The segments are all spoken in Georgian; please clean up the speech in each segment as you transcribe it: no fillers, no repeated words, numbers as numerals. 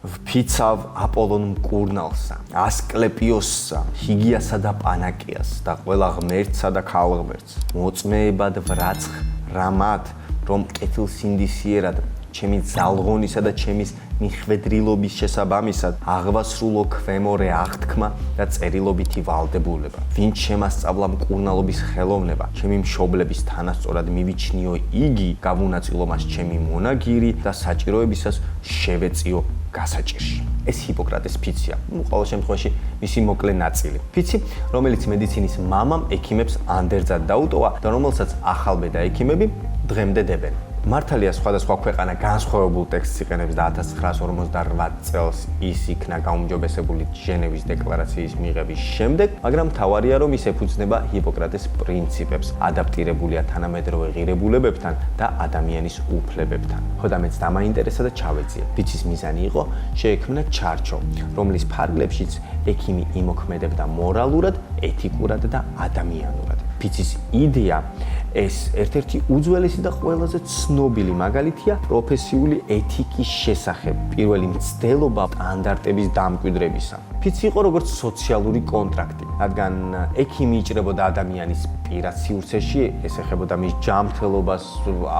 ვფიცავ აპოლონ მკურნალსა, ასკლეპიოსსა, ჰიგიასა და პანაკიას და ყველა ღმერთსა და ქალღმერთს, მოწმეებად ვრაცხ რამად, რომ კეთილსინდისიერად ჩემი ძალღონისა და ჩემის მიხვედრილობის შესაბამისად აღვასრულო ქვემორე აღთქმა და წერილობითი ვალდებულება. ვინც შემასწავლა მკურნალობის ხელოვნება, ჩემი მშობლების თანასწორად მივიჩნიო იგი, გავუნაწილო მას ჩემი მონაგირი და საჭიროებისას შევეწიო გასაჭირში. ეს ჰიპოკრატეს ფიცია, ყოველ შემთხვევაში მისი მოკლე ნაწილი. ფიცი, რომელიც მედიცინის მამამ ექიმებს ანდერძად დაუტოვა და რომელსაც ახალბედა ექიმები დღემდე დებენ. მართალია სხვადასხვა ქვეყანა განსხვავებულ ტექსტს იყენებს და 1958 წელს ის იქნა გაუმჯობესებული ჟენევის დეკლარაციის მიღების შემდეგ, მაგრამ მთავარია რომ ის ეფუძნება ჰიპოკრატეს პრინციპებს, ადაპტირებულია თანამედროვე ღირებულებებთან და ადამიანის უფლებებთან. ხოდა მეც დამაინტერესა და ჩავეწიე. ფიცის მიზანი იყო შეექმნა ჩარჩო, რომლის ფარგლებშიც ექიმი იმოქმედებდა მორალურად, ეთიკურად და ადამიანურად. ფიცის იდეა ეს ერთ-ერთი უძველესი და ყველაზე ცნობილი მაგალითია პროფესიული ეთიკის შესახებ, პირველი მცდელობა სტანდარტების დამკვიდრებისა. ფიცი იყო როგორც სოციალური კონტრაქტი, რადგან ექიმი იჭრებოდა ადამიანის პირად სივრცეში, ეს ეხებოდა მის ჯანმრთელობას,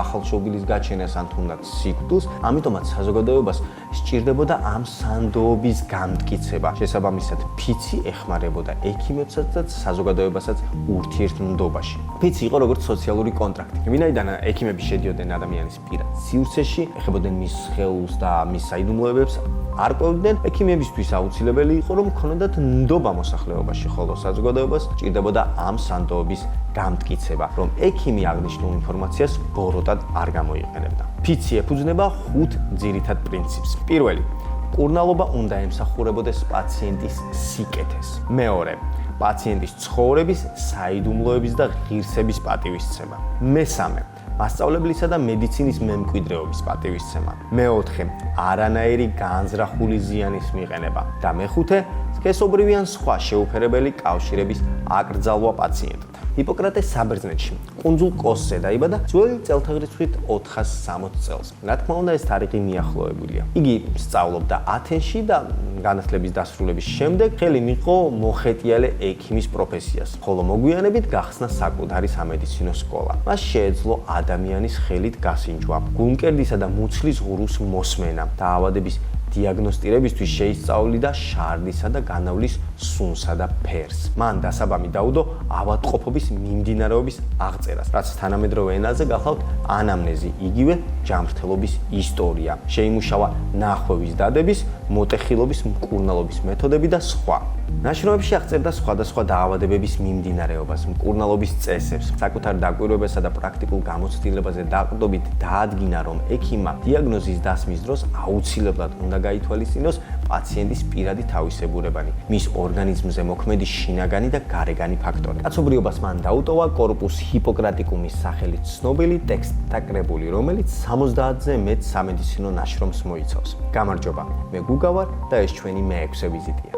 ახალშობილის გაჩენას ან თუნდაც სიკვდილს, ამიტომაც საზოგადოებას სჭირდებოდა ამ სანდოობის განმტკიცება. შესაბამისად, ფიცი ეხმარებოდა ექიმებსაც და საზოგადოებასაც ურთიერთმდობაში. ფიცი იყო როგორც სოციალური კონტრაქტი. ვინაიდან ექიმები შედიოდნენ ადამიანის პირად სივრცეში, ეხებოდნენ მის სხეულს და მის საიდუმლოებებს, არ ყვევდნენ, ექიმებისთვის აუცილებელი იყო რომ ქონოდათ ნდობა მოსახლეობაში, ხოლო საზოგადოებას სჭირდებოდა ამ სანდოობის განმტკიცება, რომ ექიმი აღნიშნულ ინფორმაციას ბოროტად არ გამოიყენებდა. ფიცი ეფუძნება 5 ძირითად პრინციპს. პირველი, მკურნალობა უნდა ემსახურებოდეს პაციენტის სიკეთეს. მეორე, პაციენტის ცხოვრების, საიდუმლოების და ღირსების პატივისცემა. მესამე, მასწავლებლისა და მედიცინის მემკვიდრეობის პატივისცემა. მეოთხე, არანაირი განზრახული ზიანის მიყენება და მეხუთე, სქესობრივი ან სხვა შეუფერებელი კავშირების აკრძალვა პაციენტთან. ჰიპოკრატე საბერძნეთში, კუნძულ კოსზე დაიბადა ძველი წელთაღრიცხვით 460 წელს. რა თქმა უნდა, ეს თარიღი მიახლოებულია. იგი სწავლობდა ათენში და განათლების დასრულების შემდეგ ხელი მიიღო მოხეტიალე ექიმის პროფესიას, ხოლო მოგვიანებით გახსნა საკუთარი სამედიცინო სკოლა. მას შეეძლო ადამიანის ხელით გასინჯვა, გულმკერდისა და მუცლის ღრუს მოსმენა, დაავადების დიაგნოსტირებისთვის შეისწავლიდა შარლისა და განავლის სუნსა და ფერს. მან დასაბამი დაუდო ავადმყოფობის მიმდინარეობის აღწერას, რაც თანამედროვე ენაზე გახლავთ ანამნეზი, იგივე ჯანმრთელობის ისტორია. შეიმუშავა ნახვევის დადების, მოტეხილობის, მკურნალობის მეთოდები და სხვა. ნაშრომებში აღწერდა სხვადასხვა დაავადებების მიმდინარეობას, მკურნალობის წესებს, საკუთარ დაკვირვებასა და პრაქტიკულ გამოცდილებაზე დაყრდნობით დაადგინა, რომ ექიმმა დიაგნოზის დასმის დროს აუცილებლად უნდა გაითვალისწინოს პაციენტის პირადი თავისებურებანი, მის ორგანიზმზე მოქმედი შინაგანი და გარეგანი ფაქტორები. კაცობრიობას მან დაუტოვა კორპუს ჰიპოკრატიკუმის სახელით ცნობილი ტექსტთა კრებული, რომელიც 70-ზე მეტ სამედიცინო ნაშრომს მოიცავს. გამარჯობა, მე გუგა ვარ და ეს ჩვენი მე-6 ვიზიტია.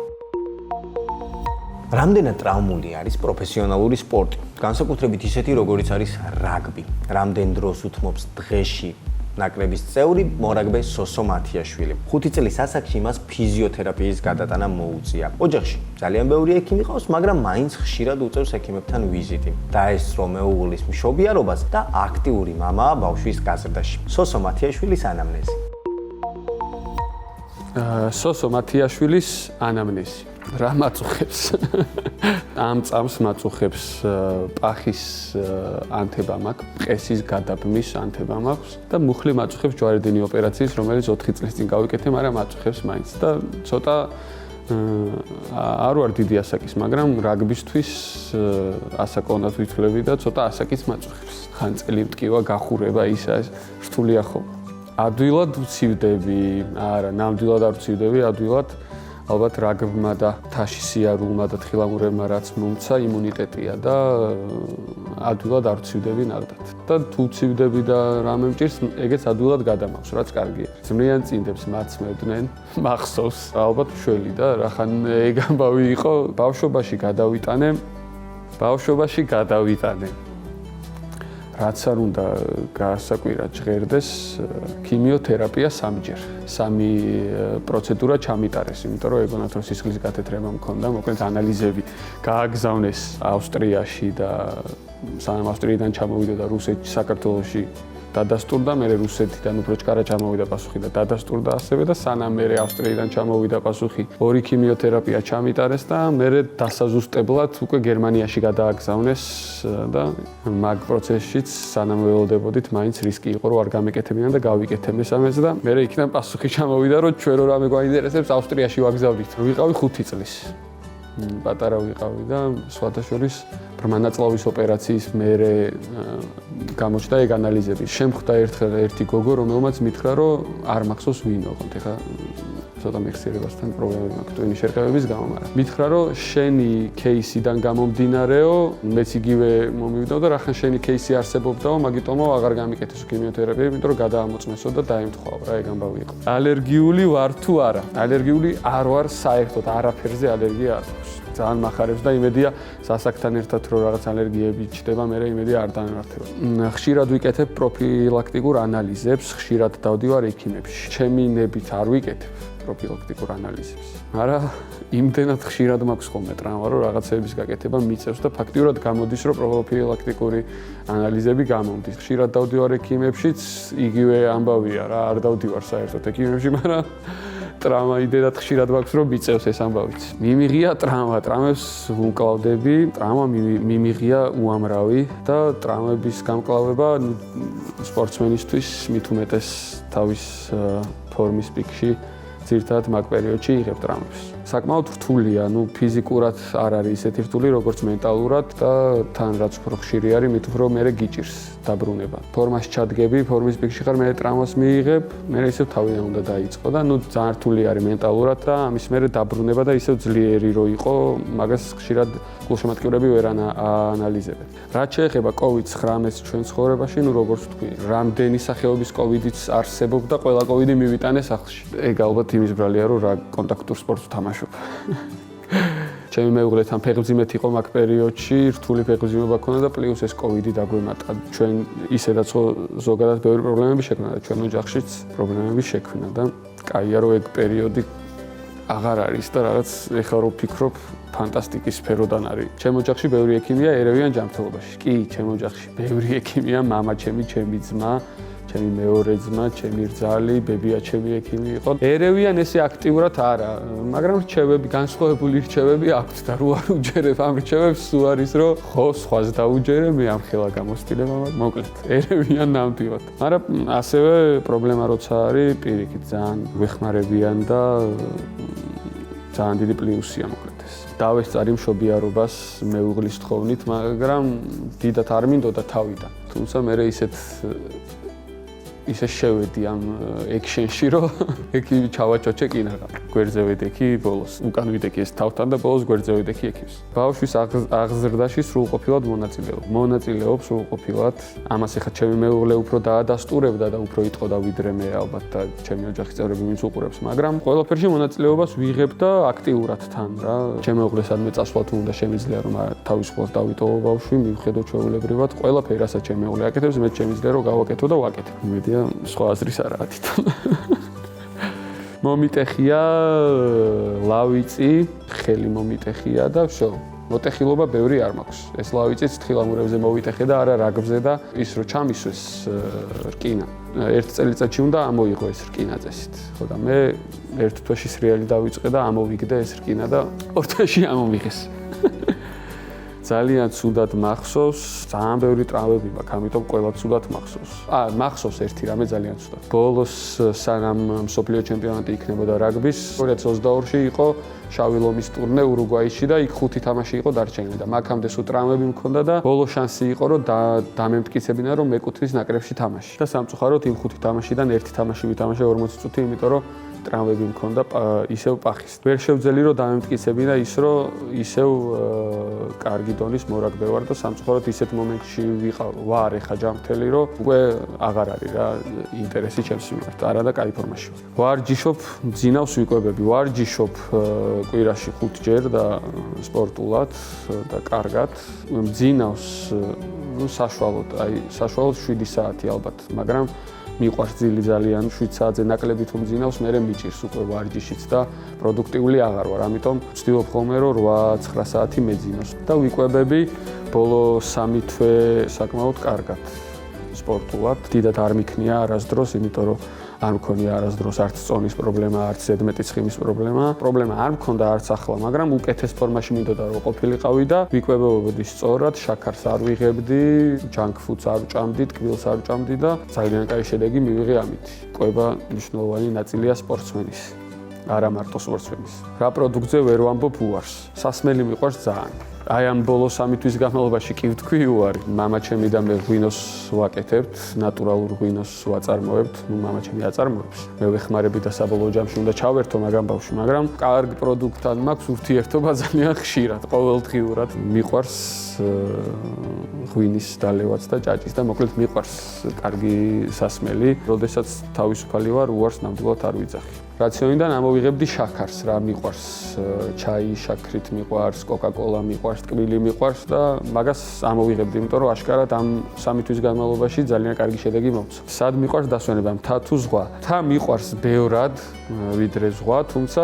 რამდენად ტრავმული არის პროფესიონალური სპორტი, განსაკუთრებით ისეთი, როგორიც არის რაგბი. რამდენ დროს უთმობს დღეში ნაკრების წევრი მორაგბე სოსო მათიაშვილი. 5 წლის ასაკში მას ფიზიოთერაპიის გადატანა მოუწია. ოჯახში ძალიან ბევრი ექიმი ყავს, მაგრამ მაინც ხშირად უწევს ექიმებთან ვიზიტი. დაესწრო მეუღლის მშობიარობას და აქტიური მამაა ბავშვის გაზრდაში. სოსო მათიაშვილის ანამნეზი. სოსო მათიაშვილის ანამნეზი. რა მაწუხებს? ამ წამს მაწუხებს პახის ანთება მაქვს, ყესის გადაბმის ანთება მაქვს და მუხლი მაწუხებს ჯვარედინი ოპერაციის, რომელიც 4 წლის წინ გავიკეთე, მაგრამ მაწუხებს მაინც და ცოტა არ ვარ დიდი ასაკის, მაგრამ რაგბისთვის ასაკ უნდა თვითვლები და ცოტა ასაკიც მაწუხებს. ხანწელი მტკივა, გახურება, ისა ეს რთულია ხო? ადვილად ვცივდები, არა, ნამდვილად არ ვცივდები, ადვილად ალბათ რაგბმა და თაში სიარულმა და თხილამურებმა რაც მომცა იმუნიტეტია და ადვილად არ ვცივდები ნახდათ. და თუ ვცივდები და რამე მჭირს, ეგეც ადვილად გადამაქვს, რაც კარგია. ძმრიან წინდებს მაცმევდნენ, მახსოვს, ალბათ შველი და რახან ეგ ამბავი იყო, ბავშვობაში გადავიტანე. რაც არ უნდა გაასაკვირად ჟღერდეს, ქიმიოთერაპია 3ჯერ. 3 პროცედურა ჩამიტარეს, იმიტომ რომ ეგონათ რომ სისხლის გათეთრება მქონდა, მოკლედ ანალიზები გააგზავნეს ავსტრიაში და სანამ ავსტრიიდან ჩამოვიდა და რუსეთში, საქართველოში დადასტურდა, მე რუსეთიდან უფრო ჩკარა ჩამოვიდა პასუხი და დადასტურდა ასევე და სანამ მე ავსტრიიდან ჩამოვიდა პასუხი, 2 ქიმიოთერაპია ჩამიტარეს და მე დასაზუსტებლად უკვე გერმანიაში გადააგზავნეს და მაგ პროცესშიც სანამ ველოდებოდით, მაინც რისკი იყო რომ არ გამეკეთებინა და გავიკეთე მესამეც და მე იქიდან პასუხი ჩამოვიდა რომ ჩვენ რო რამე გვაინტერესებს ავსტრიაში ვაგზავნით. ვიყავი 5 წლის. პატარა ვიყავი და სხვადასხვა ბრმანაწლავის ოპერაციის მერე გამოჩნდა ეგ ანალიზები. შემხვდა ერთხელ ერთი გოგო, რომელმაც მითხრა, რომ არ მახსოვს ვინ ოღონდ. ეხლა ცოტა მეხსიერებასთან პრობლემები მაქვს ტვინის შერყევების გამო, მაგრამ მითხრა, რომ შენი кейსიდან გამომდინარეო, მეც იგივე მომივიდაო და რახან შენი кейსი არსებობდაო, მაგიტომო აღარ გამიკეთეს ქიმიოთერაპია, იმიტომ რომ გადაამოწმესო და დაემთხვაო რა, ეგ ამბავი იყო. ალერგიული ვარ თუ არა? ალერგიული არ ვარ საერთოდ, არაფერზე ალერგია არ აქვს. ძალიან მახარებს და იმედია სასაკთან ერთად რომ რაღაც ალერგიები ჩდება, მე იმედია არ დამემართება. ხშირად ვიკეთებ პროფილაქტიკურ ანალიზებს, ხშირად დავდივარ ექიმებში. ჩემი ნებით არ ვიკეთებ პროფილაქტიკურ ანალიზებს. მაგრამ იმდენად ხშირად მაქვს ხოლმე ტრავმა, რომ რაღაცების გაკეთება მიწევს და ფაქტიურად გამოდის, რომ პროფილაქტიკური ანალიზები გამომდის. ხშირად დავდივარ ექიმებშიც, იგივე ამბავია რა, არ დავდივარ საერთოდ ექიმებში, მაგრამ ტრავმა იმდენად ხშირად მაქვს, რომ მიწევს ეს ამბავიც. მიმიღია ტრავმა, ტრავმებს ვუკლავდები, ტრავმა მიმიღია უამრავი და ტრავმების გამკლავება სპორტსმენისთვის მით უმეტეს თავის ფორმის პიკში ძირთად მაგ პერიოდში იღებ ტრავმებს. საკმაოდ რთულია, ფიზიკურად არ არის ისეთი რთული, როგორც მენტალურად და თან რაც უფრო ხშირი არის, მით უფრო მერე გიჭირს დაბრუნება. ფორმაში ჩადგები, ფორმის პიკში ხარ, მე ტრავმას მიიღებ, მე ისევ თავიდან უნდა დაიწყო და ძალიან რთული არის მენტალურად და ამის მერე დაბრუნება და ისევ ძლიერი რო იყო, მაგას ხშირად გულშემატკივრები ვერ ანალიზებენ. რაც შეეხება COVID-19-ს ჩვენ ცხოვრებაში, როგორც ვთქვი, რამდენი სახეობის COVID-იც არსებობდა, ყველა COVID-ი მივიტანე სახლში. ეგ ალბათ იმის ბრალია, რომ რა კონტაქტურ სპორტს თამაშობ. ჩემი მეუღლეთან ფეხმძიმეთ იყო მაგ პერიოდში, რთული ფეხმძიმება ქონდა და პლუს ეს COVID-ი დაგვემატა. ჩვენ ისედაც ზოგადად ბევრი პრობლემები შექმნა და ჩვენ ოჯახშიც პრობლემები შექმნა და კაია რომ ეგ პერიოდი აღარ არის და რაღაც ეხლა რო ვფიქრობ, ფანტასტიკის სფეროდან არის. ჩემ ოჯახში ბევრი ექიმია, ერევიან ჯანმრთელობაში. კი, ჩემ ოჯახში ბევრი ექიმია, მამა ჩემი, ჩემი ძმა, ჩემი მეორე ძმა, ჩემი რძალი, ბებია ჩემი ექიმი იყო. ერევიან ესე აქტიურად არა, მაგრამ რჩევები, განსხვავებული რჩევები აქვთ და რო არ უჯერებ ამ რჩევებს, სულ არის რომ ხო, სხვას დაუჯერე, მე ამ ხელა გამოსtildeება, მოკლედ, ერევიან ნამდვილად. მაგრამ ასევე პრობლემა როცა არის, პირიქით ძალიან გვეხმარებიან და ძალიან დიდი პლუსია მოკლედ ეს. დავესწარი მშობიარობას მეუღლის თხოვნით, მაგრამ დიდად არ მინდოდა თავიდან. თუმცა მე ისე შევედი ამ ექშენში, რომ ექიმი ჩავაჭოჭე კინაღა. გვერდზე ვიდექი ბოლოს. უკან ვიდექი ეს თავთან და ბოლოს გვერდზე ვიდექი ექიმს. ბავშვის აღზრდაში სრულყოფილად მონაწილეობს სრულყოფილად. ამას ახლა ჩემი მეუღლე უფრო დაადასტურებდა და უფრო იტყოდა ვიდრე მე ალბათ და ჩემი ოჯახის წევრები ვინც უყურებს, მაგრამ ყველაფერში მონაწილეობას ვიღებ და აქტიურად თან რა. ჩემი მეუღლე სადმე წასვლა თუ უნდა შემიძლია რომ თავისუფლად დავიტოვო ბავშვი, მივხედო ჩვეულებრივად ყველაფერი, რასაც ჩემი მეუღლე აკეთებს, მე შემიძლია რომ გავაკეთო და ვაკეთებ. იმედია სხვა აზრის არაა თვითონ. მომიტეხია ლავიწი, ხელი მომიტეხია და всё. მოტეხილობა ბევრი არ მაქვს. ეს ლავიწიც თხილამურებზე მოვიტეხე და არა რაგბზე და ის რო ჩამისვეს რკინა. ერთ წელიწადში უნდა ამოიღო ეს რკინა წესით. ხო და მე ერთ თვეში სრიალი დავიწყე და ამოვიგდე ეს რკინა და ორ თვეში ამომიღეს. ძალიან ცუდად მახსოვს, ძალიან ბევრი ტრავმები მაქვს, ამიტომ ყველა ცუდად მახსოვს. მახსოვს ერთი რამე ძალიან ცუდად. ბოლოს სანამ მსოფლიო ჩემპიონატი იქნებოდა რაგბის, 2022-ში იყო შავი ლომის ტურნე ურუგვაიში და იქ 5 თამაში იყო დარჩენილი და მაგამდე სულ ტრავმები მქონდა და ბოლო შანსი იყო რომ დამემტკიცებინა რომ მეკუთვნის ნაკრებში თამაში. და სამწუხაროდ იმ 5 თამაშიდან ერთი თამაში ვითამაშე 40 წუთი, იმიტომ რომ ტრავმები მქონდა ისევ პახის. ვერ შევძელი რომ დამემტკიცებინა ის რომ ისევ კარგი დონის მორაგბე ვარ და სამწუხაროდ ისეთ მომენტში ვარ ეხა ჯანმრთელი რომ უკვე აღარ არის რა ინტერესი ჩემს მიმართ. არა და კაი ფორმაში ვარ. ვარჯიშობ, მძინავს ვიკვებები, ვარჯიშობ კვირაში 5 ჯერ და სპორტულად და კარგად. მძინავს საშუალოდ, საშუალოდ 7 საათი ალბათ, მაგრამ მიყვარს ძილი ძალიან 7 საათზე ნაკლები თუ მძინავს, მე მიჭირს უკვე ვარჯიშიც და პროდუქტიული აღარ ვარ, ამიტომ ვცდილობ ხოლმე რომ 8-9 საათი მეძინოს და ვიკვებები ბოლო 3 თვე საკმაოდ კარგად სპორტულად. დიდად არ მიქნია არასდროს, იმიტომ რომ არ მქონია არასდროს არც წონის პრობლემა, არც ზედმეტი ცხიმის პრობლემა. პრობლემა არ მქონდა არც ახლა, მაგრამ უკეთეს ფორმაში მინდოდა რომ ყოფილიყავი და ვიკვებებოდი სწორად, შაქარს არ ვიღებდი, junk foods არ ვჭამდი, ტკბილს არ ვჭამდი და ძალიან კაი შედეგი მივიღე ამით. კვება მნიშვნელოვანი ნაწილია სპორტსმენის, არა მარტო სპორტსმენის. რა პროდუქტზე ვერ ვამბობ უარს. სასმელი მიყვარს ძალიან. აი ამ ბოლო 3 თვის განმავლობაში კი ვთქვი უარი. მამა ჩემი და მე ღვინოს ვაკეთებთ, ნატურალურ ღვინოს ვაწარმოებთ. მამა ჩემი აწარმოებს. მე ვეხმარები და საბოლოო ჯამში უნდა ჩავერთო მაგამ ბავშვი, მაგრამ კარგ პროდუქტთან მაქვს ურთიერთობა ძალიან ხშირად, ყოველდღიურად. მიყვარს ღვინის დალევაც და ჭაჭის და მოკლედ მიყვარს კარგი სასმელი. როდესაც თავისუფალი ვარ, უარს ნამდვილად არ ვიძახი. რაციონიდან ამოვიღებდი შაქარს, რა მიყვარს, ჩაი შაქრით მიყვარს, კოკა-კოლა მიყვარს, ტკბილი მიყვარს და მაგას ამოვიღებდი, იმიტომ რომ აშკარად ამ 3 თვის განმავლობაში ძალიან კარგი შედეგი მომცა. სად მიყვარს დასვენება, მთა თუ ზღვა? მთა მიყვარს ბევრად, ვიდრე ზღვა, თუმცა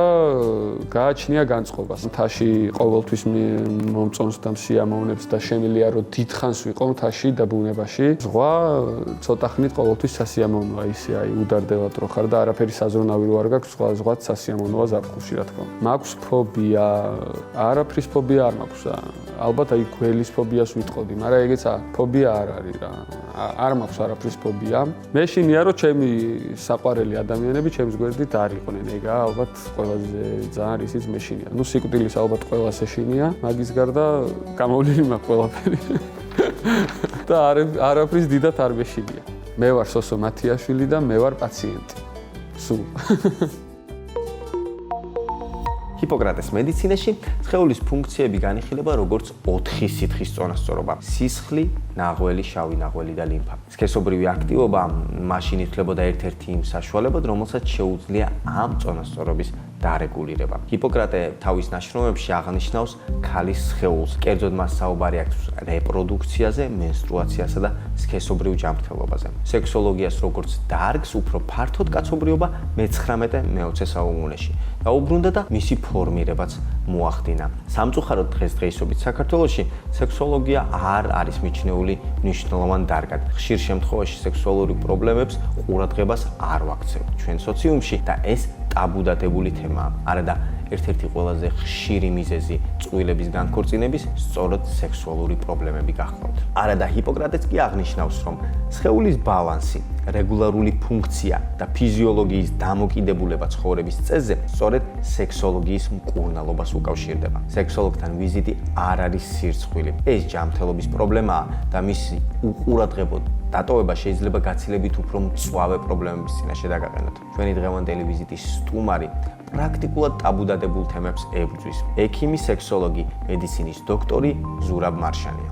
გააჩნია განწყობას. მთაში ყოველთვის მომწონს და მსიამოვნებს და შემილია რომ დიდხანს ვიყო მთაში და ბუნებაში. ზღვა ცოტა ხნით ყოველთვის სასიამოვნოა, ისე აი უდარდელად რო ხარ და არაფერი საზრუნავი რო არ გაქვს, ზღვაც სასიამოვნოა ზაფხულში, რა თქმა უნდა. მაქვს ფობია, არაფრის ფობია არ მაქვს. ალბათ აი გველის ფობიას ვიტყოდი, მაგრამ ეგეც ფობია არ არის რა. არ მაქვს არაფრის ფობია. მეშინია რომ ჩემი საყვარელი ადამიანები ჩემს გვერდით არ იყვნენ, ეგა ალბათ ყველაზე ძალიან ისიც მეშინია. ნუ სიკვდილის ალბათ ყველას ეშინია, მაგის გარდა გამოვლილი მაქვს ყველაფერი. და არაფრის დიდად არ მეშინია. მე ვარ სოსო მათიაშვილი და მე ვარ პაციენტი. სულ. ჰიპოკრატეს მედიცინაში სხეულის ფუნქციები განიხილება როგორც 4 სითხის წონასწორობა: სისხლი, ნაღველი, შავი ნაღველი და ლიმფა. სქესობრივი აქტივობა მაშინ ითვლებოდა ერთ-ერთი იმ საშუალებად, რომელსაც შეუძლია ამ წონასწორობის დარეგულირება. ჰიპოკრატე თავის ნაშრომებში აღნიშნავს ქალის სხეულს, კერძოდ მას საუბარი აქვს რეპროდუქციაზე, მენსტრუაციასა და სქესობრივ ჯანმრთელობაზე. სექსოლოგიას როგორც დარგს უფრო ფართოდ კაცობრიობა მე-19-20 საუკუნეში დაუბრუნდა და მისი ფორმირებაც მოახდინა. სამწუხაროდ დღესდღეობით საქართველოში სექსოლოგია არ არის მიჩნეული მნიშვნელოვან დარგად. ხშირ შემთხვევაში სექსუალური პრობლემებს ყურადღებას არ ვაქცევთ ჩვენ სოციუმში და ეს ტაბუდატებული თემაა. არადა ერთ-ერთი ყველაზე ხშირი მიზეზი წყვილების განქორწინების სწორედ სექსუალური პრობლემები გახლავთ. არადა ჰიპოკრატეც კი აღნიშნავს, რომ სხეულის ბალანსი, რეგულარული ფუნქცია და ფიზიოლოგიის დამოკიდებულება ცხოვრების წესზე სწორედ სექსოლოგიის მკურნალობას უკავშირდება. სექსოლოგთან ვიზიტი არ არის სირცხვილი. ეს ჯანმრთელობის პრობლემაა და მისი უყურადღებო დატოვება შეიძლება გაცილებით უფრო მწვავე პრობლემების წინაშე დაგაყენოთ. ჩვენი დღევანდელი ვიზიტის სტუმარი პრაქტიკულად ტაბუდადებულ თემებს ებრძვის. ექიმი, სექსოლოგი, მედიცინის დოქტორი ზურაბ მარშანია.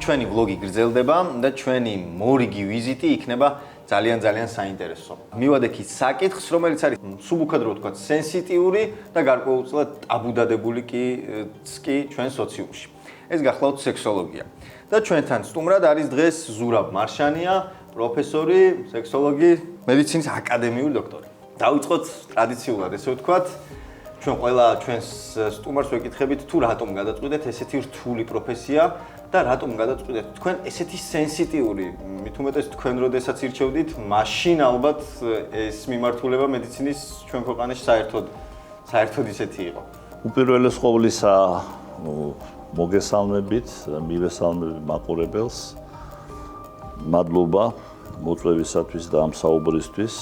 ჩვენი ვლოგი გრძელდება და ჩვენი მორიგი ვიზიტი იქნება ძალიან საინტერესო. მივადექით საკითხს, რომელიც არის სუბუქად რო ვთქვათ, სენსიტიური და გარკვეულწილად ტაბუდადებული კი ჩვენ სოციუმში. ეს გახლავთ სექსოლოგია. და ჩვენთან სტუმრად არის დღეს ზურაბ მარშანია, პროფესორი, სექსოლოგი, მედიცინის აკადემიური დოქტორი. დავიწყოთ ტრადიციულად, ესე ვთქვათ, ჩვენ ყველა ჩვენს სტუმარს ვეკითხებით, თუ რატომ გადაწყვიტეთ ესეთი რთული პროფესია და რატომ გადაწყვიტეთ თქვენ ესეთი სენსიტიური, მით უმეტეს თქვენ როდესაც ირჩევდით, მაშინ ალბათ ეს მიმართულება მედიცინის ჩვენ ქვეყანაში საერთოდ ისეთი იყო. უპირველეს ყოვლისა მოგესალმებით, მივესალმები მაყურებელს. მადლობა მოწვევისათვის და ამ საუბრისთვის.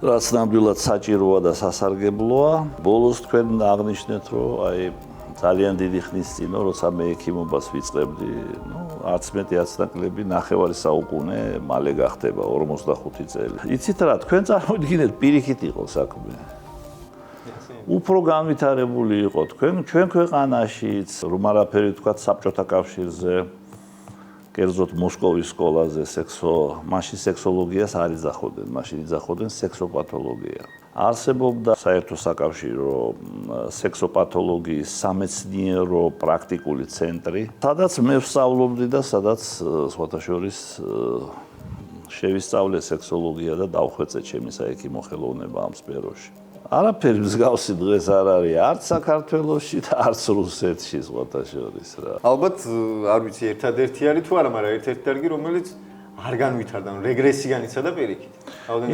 რაც ნამდვილად საჭიროა და სასარგებლოა. ბოლოს თქვენ აღნიშნეთ, რომ აი ძალიან დიდი ხნის წინ, როცა მე ექიმობას ვიწყებდი, არც მეტი არც ნაკლები 9 საუკუნე მალე გახდება 45 წელი. იცით რა, თქვენ წარმოიდგინეთ, პირიქით იყო საქმე. უფრო განვითარებული იყო ჩვენ ქვეყანაშიც, რომ არაფერი თქვა საბჭოთა კავშირზე. კერძოდ მოსკოვის სკოლაზე მაშინ სექსოლოგიას არ იძახოდნენ, მაშინ იძახოდნენ სექსოპათოლოგია. არსებობდა საერთო საკავშირო სექსოპათოლოგიის სამეცნიერო პრაქტიკული ცენტრი, სადაც მე ვსწავლობდი და სადაც სხვათა შორის შევისწავლე სექსოლოგია და დავხვეწე ჩემი საექიმო ხელოვნება ამ სფეროში. არაფერი მსგავსი დღეს არ არის არც საქართველოში და არც რუსეთში სხვათა შორის რა. ალბათ არ ვიცი ერთადერთი არის თუ არა, მაგრამ ერთ-ერთი დარგი რომელიც არ განვითარდა, რეგრესი განიცადა პირიქით.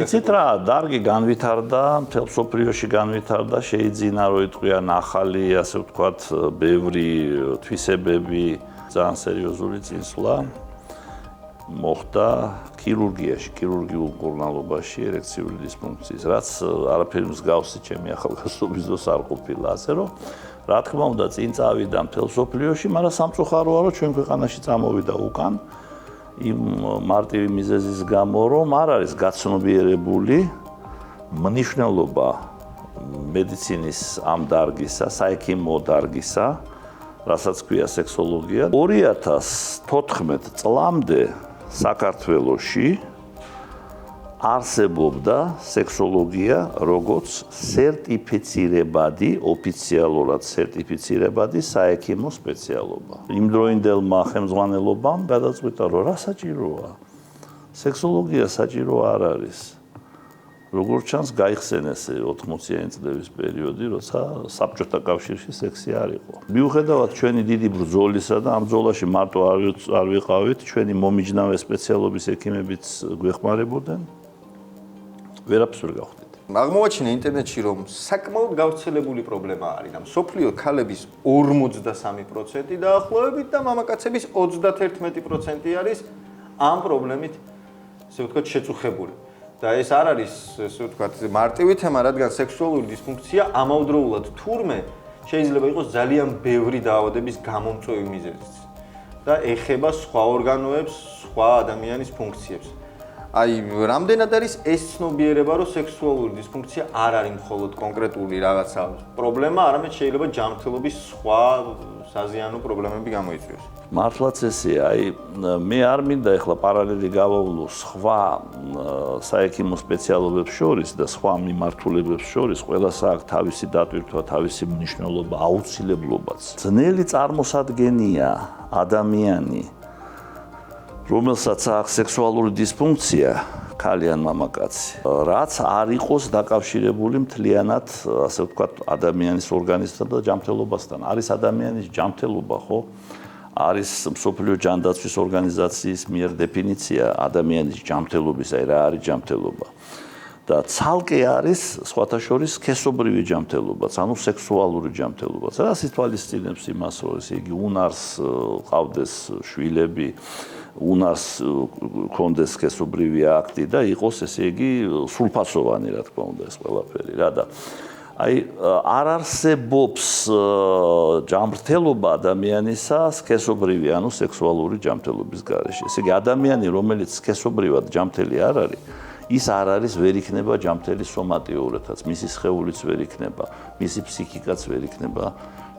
იცით რა, დარგი განვითარდა, მთელ მსოფლიოში განვითარდა, შეიძინა რო იტყვიან ახალი, ასე ვთქვათ, ბევრი თვისებები, ძალიან სერიოზული წინსვლა მოხდა ქირურგიაში, ქირურგიულ მკურნალობაში ერექციული დისფუნქციის, რაც არაფერი მსგავსი ჩემი ახალგაზრდობის დროს არ ყოფილა, ასე რომ რა თქმა უნდა წინ წავიდა მთელ მსოფლიოში, მაგრამ სამწუხაროა რომ ჩვენ ქვეყანაში წამოვიდა უკან იმ მარტივი მიზეზის გამო, რომ არ არის გაცნობიერებული მნიშვნელობა მედიცინის ამ დარგისა, საექიმო დარგისა, რასაც ქვია სექსოლოგია. 2014 წლამდე საქართველოში არსებობდა სექსოლოგია როგორც სერტიფიცირებადი, ოფიციალურად სერტიფიცირებადი საექიმო სპეციალობა. იმდროინდელმა ხელმძღვანელობამ გადაწყვიტა, რომ რა საჭიროა? სექსოლოგია საჭირო არ არის. როგორც ჩანს, გაიხსენეს 80-იანი წლების პერიოდი, როცა საბჭოთა კავშირში სექსი არ იყო. მიუხედავად ჩვენი დიდი ბრძოლისა და ამ ბრძოლაში მარტო არ ვიყავით, ჩვენი მომიჯნავე სპეციალობის ექიმებიც გვეხმარებოდნენ. ვერაფერს ვერ გავხდით. აღმოვაჩინე ინტერნეტში, რომ საკმაოდ გავრცელებული პრობლემა არის და მსოფლიო ქალების 53% დაახლოებით და მამაკაცების 31% არის ამ პრობლემით, ასე ვთქვათ, შეწუხებული. და ეს არ არის, ასე ვთქვათ, მარტივი თემა, რადგან სექსუალური დისფუნქცია ამავდროულად თურმე შეიძლება იყოს ძალიან ბევრი დაავადების გამომწვევი მიზეზიც და ეხება სხვა ორგანოებს, სხვა ადამიანის ფუნქციებს. აი, რამდენად არის ეს ცნობიერება, რომ სექსუალური დისფუნქცია არ არის მხოლოდ კონკრეტული რაღაცა პრობლემა, არამედ შეიძლება ჯანმრთელობის სხვა საზიანო პრობლემები გამოიწვიოს. მართლაც ესეა, აი მე არ მინდა ეხლა პარალელი გავავლო სხვა საექიმო სპეციალობებს შორის და სხვა მიმართულებებს შორის, ყველას აქვს თავისი დატვირთვა, თავისი მნიშვნელობა, აუცილებლობაც. ძნელი წარმოსადგენია ადამიანი, რომელსაც აქვს სექსუალური დისფუნქცია, ქალი ან მამაკაცი, რაც არ იყოს დაკავშირებული მთლიანად, ასე ვთქვათ, ადამიანის ორგანიზმთან და ჯანმრთელობასთან. არის ადამიანის ჯანმრთელობა, ხო? არის მსოფლიო ჯანდაცვის ორგანიზაციის მიერ დეფინიცია ადამიანის ჯანმრთელობის, აი რა არის ჯანმრთელობა. და ცალკე არის სხვათა შორის სქესობრივი ჯანმრთელობაც, ანუ სექსუალური ჯანმრთელობაც. რაც ითვალისწინებს იმას, რომ ესე იგი უნარს ყავდეს შვილები, უნარს კონდეს სქესობრივი აქტი და იყოს ესე იგი სრულფასოვანი, რა თქმა უნდა, ეს ყველაფერი რა და აი არ არსებობს ჯანმრთელობა ადამიანისა სქესობრივი, ანუ სექსუალური ჯანმრთელობის გარეშე. ესე იგი ადამიანი, რომელიც სქესობრივად ჯანმრთელი არ არის, ის არ არის, ვერ იქნება ჯანმრთელი სომატიურადაც, მისი სხეულიც ვერ იქნება, მისი ფსიქიკაც ვერ იქნება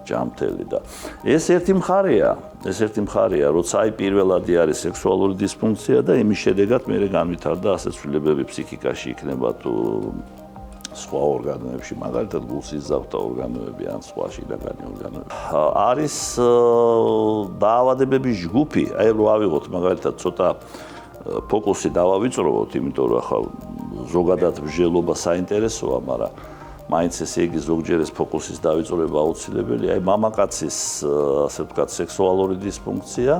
ჯანმრთელი და ეს ერთი მხარეა, როცა აი პირველადი არის სექსუალური დისფუნქცია და იმის შედეგად მე განვითარდა ასეცვლილებები ფსიქიკაში იქნება თუ სხვა ორგანოებში, მაგალითად გულსიზავთა ორგანოები ან სხვა შინაგანი ორგანოები. არის დაავადებების ჯგუფი, აი რო ავიღოთ მაგალითად ცოტა ფოკუსი დავავიწროვოთ, იმიტომ რომ ახლა ზოგადად მსჯელობა საინტერესოა, მაგრამ მაინც ესე იგი ზოგჯერ ეს ფოკუსის დავიწროება აუცილებელი. აი მამაკაცის, ასე ვთქვათ, სექსუალური დისფუნქცია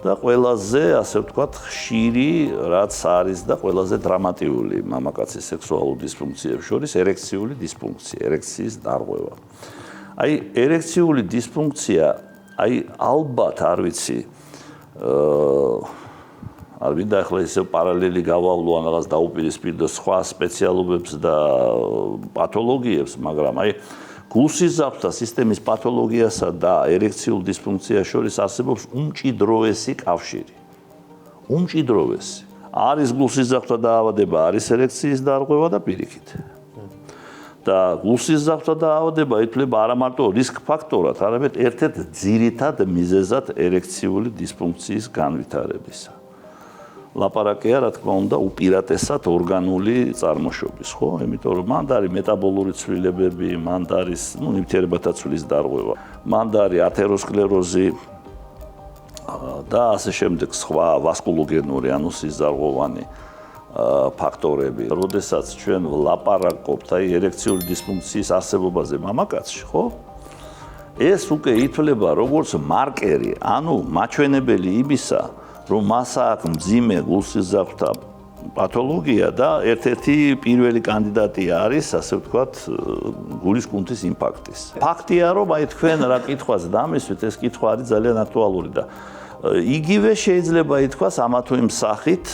და ყველაზე, ასე ვთქვათ, ხშირი, რაც არის და ყველაზე დრამატიული მამაკაცის სექსუალურ დისფუნქციებს შორის ერექციული დისფუნქცია, ერექციის დარღვევა. აი ერექციული დისფუნქცია, აი ალბათ არ ვიცი, არ მინდა ახლა ისე პარალელი გავავლო ან რაღაც დაუპირისპიrdო სხვა სპეციალობებს და პათოლოგიებს, მაგრამ აი გულსიზავთა სისტემის პათოლოგიასა და ერექციულ დისფუნქციას შორის არსებობს უმჭიდროვესი კავშირი. უმჭიდროვესი. არის გულსიზავთა დაავადება, არის ერექციის დარღვევა და პირიქით. და გულსიზრდათა დაავადება ითვლება არა მარტო რისკ ფაქტორად, არამედ ერთ-ერთ ძირითად მიზეზად ერექციული დისფუნქციის განვითარებისა. ლაპარაკია, რა თქმა უნდა, უპირატესად ორგანული წარმოშობის, ხო? იმიტომ რომ მანდ არის მეტაბოლური ცვლილებები, მანდ არის, ნივთიერებათა ცვლის დარღვევა, მანდ არის ათეროსკლეროზი და ასე შემდეგ სხვა ვასკულოგენური, ანუ სიზარღვოვანი ფაქტორები. როდესაც ჩვენ ვლაპარაკობთ აი ერექციული დისფუნქციის არსებობაზე მამაკაცში, ხო? ეს უკვე ითვლება როგორც მარკერი, ანუ მაჩვენებელი იმისა, რომ მას აქვს მძიმე გულსიზრდათა პათოლოგია და ერთ-ერთი პირველი კანდიდატი არის, ასე ვთქვათ, გულის კუნთის ინფარქტის. ფაქტია, რომ აი თქვენ რა კითხვას დამისვით, ეს კითხვა არის ძალიან აქტუალური და იგივე შეიძლება ითქვას ამა თუ იმ სახით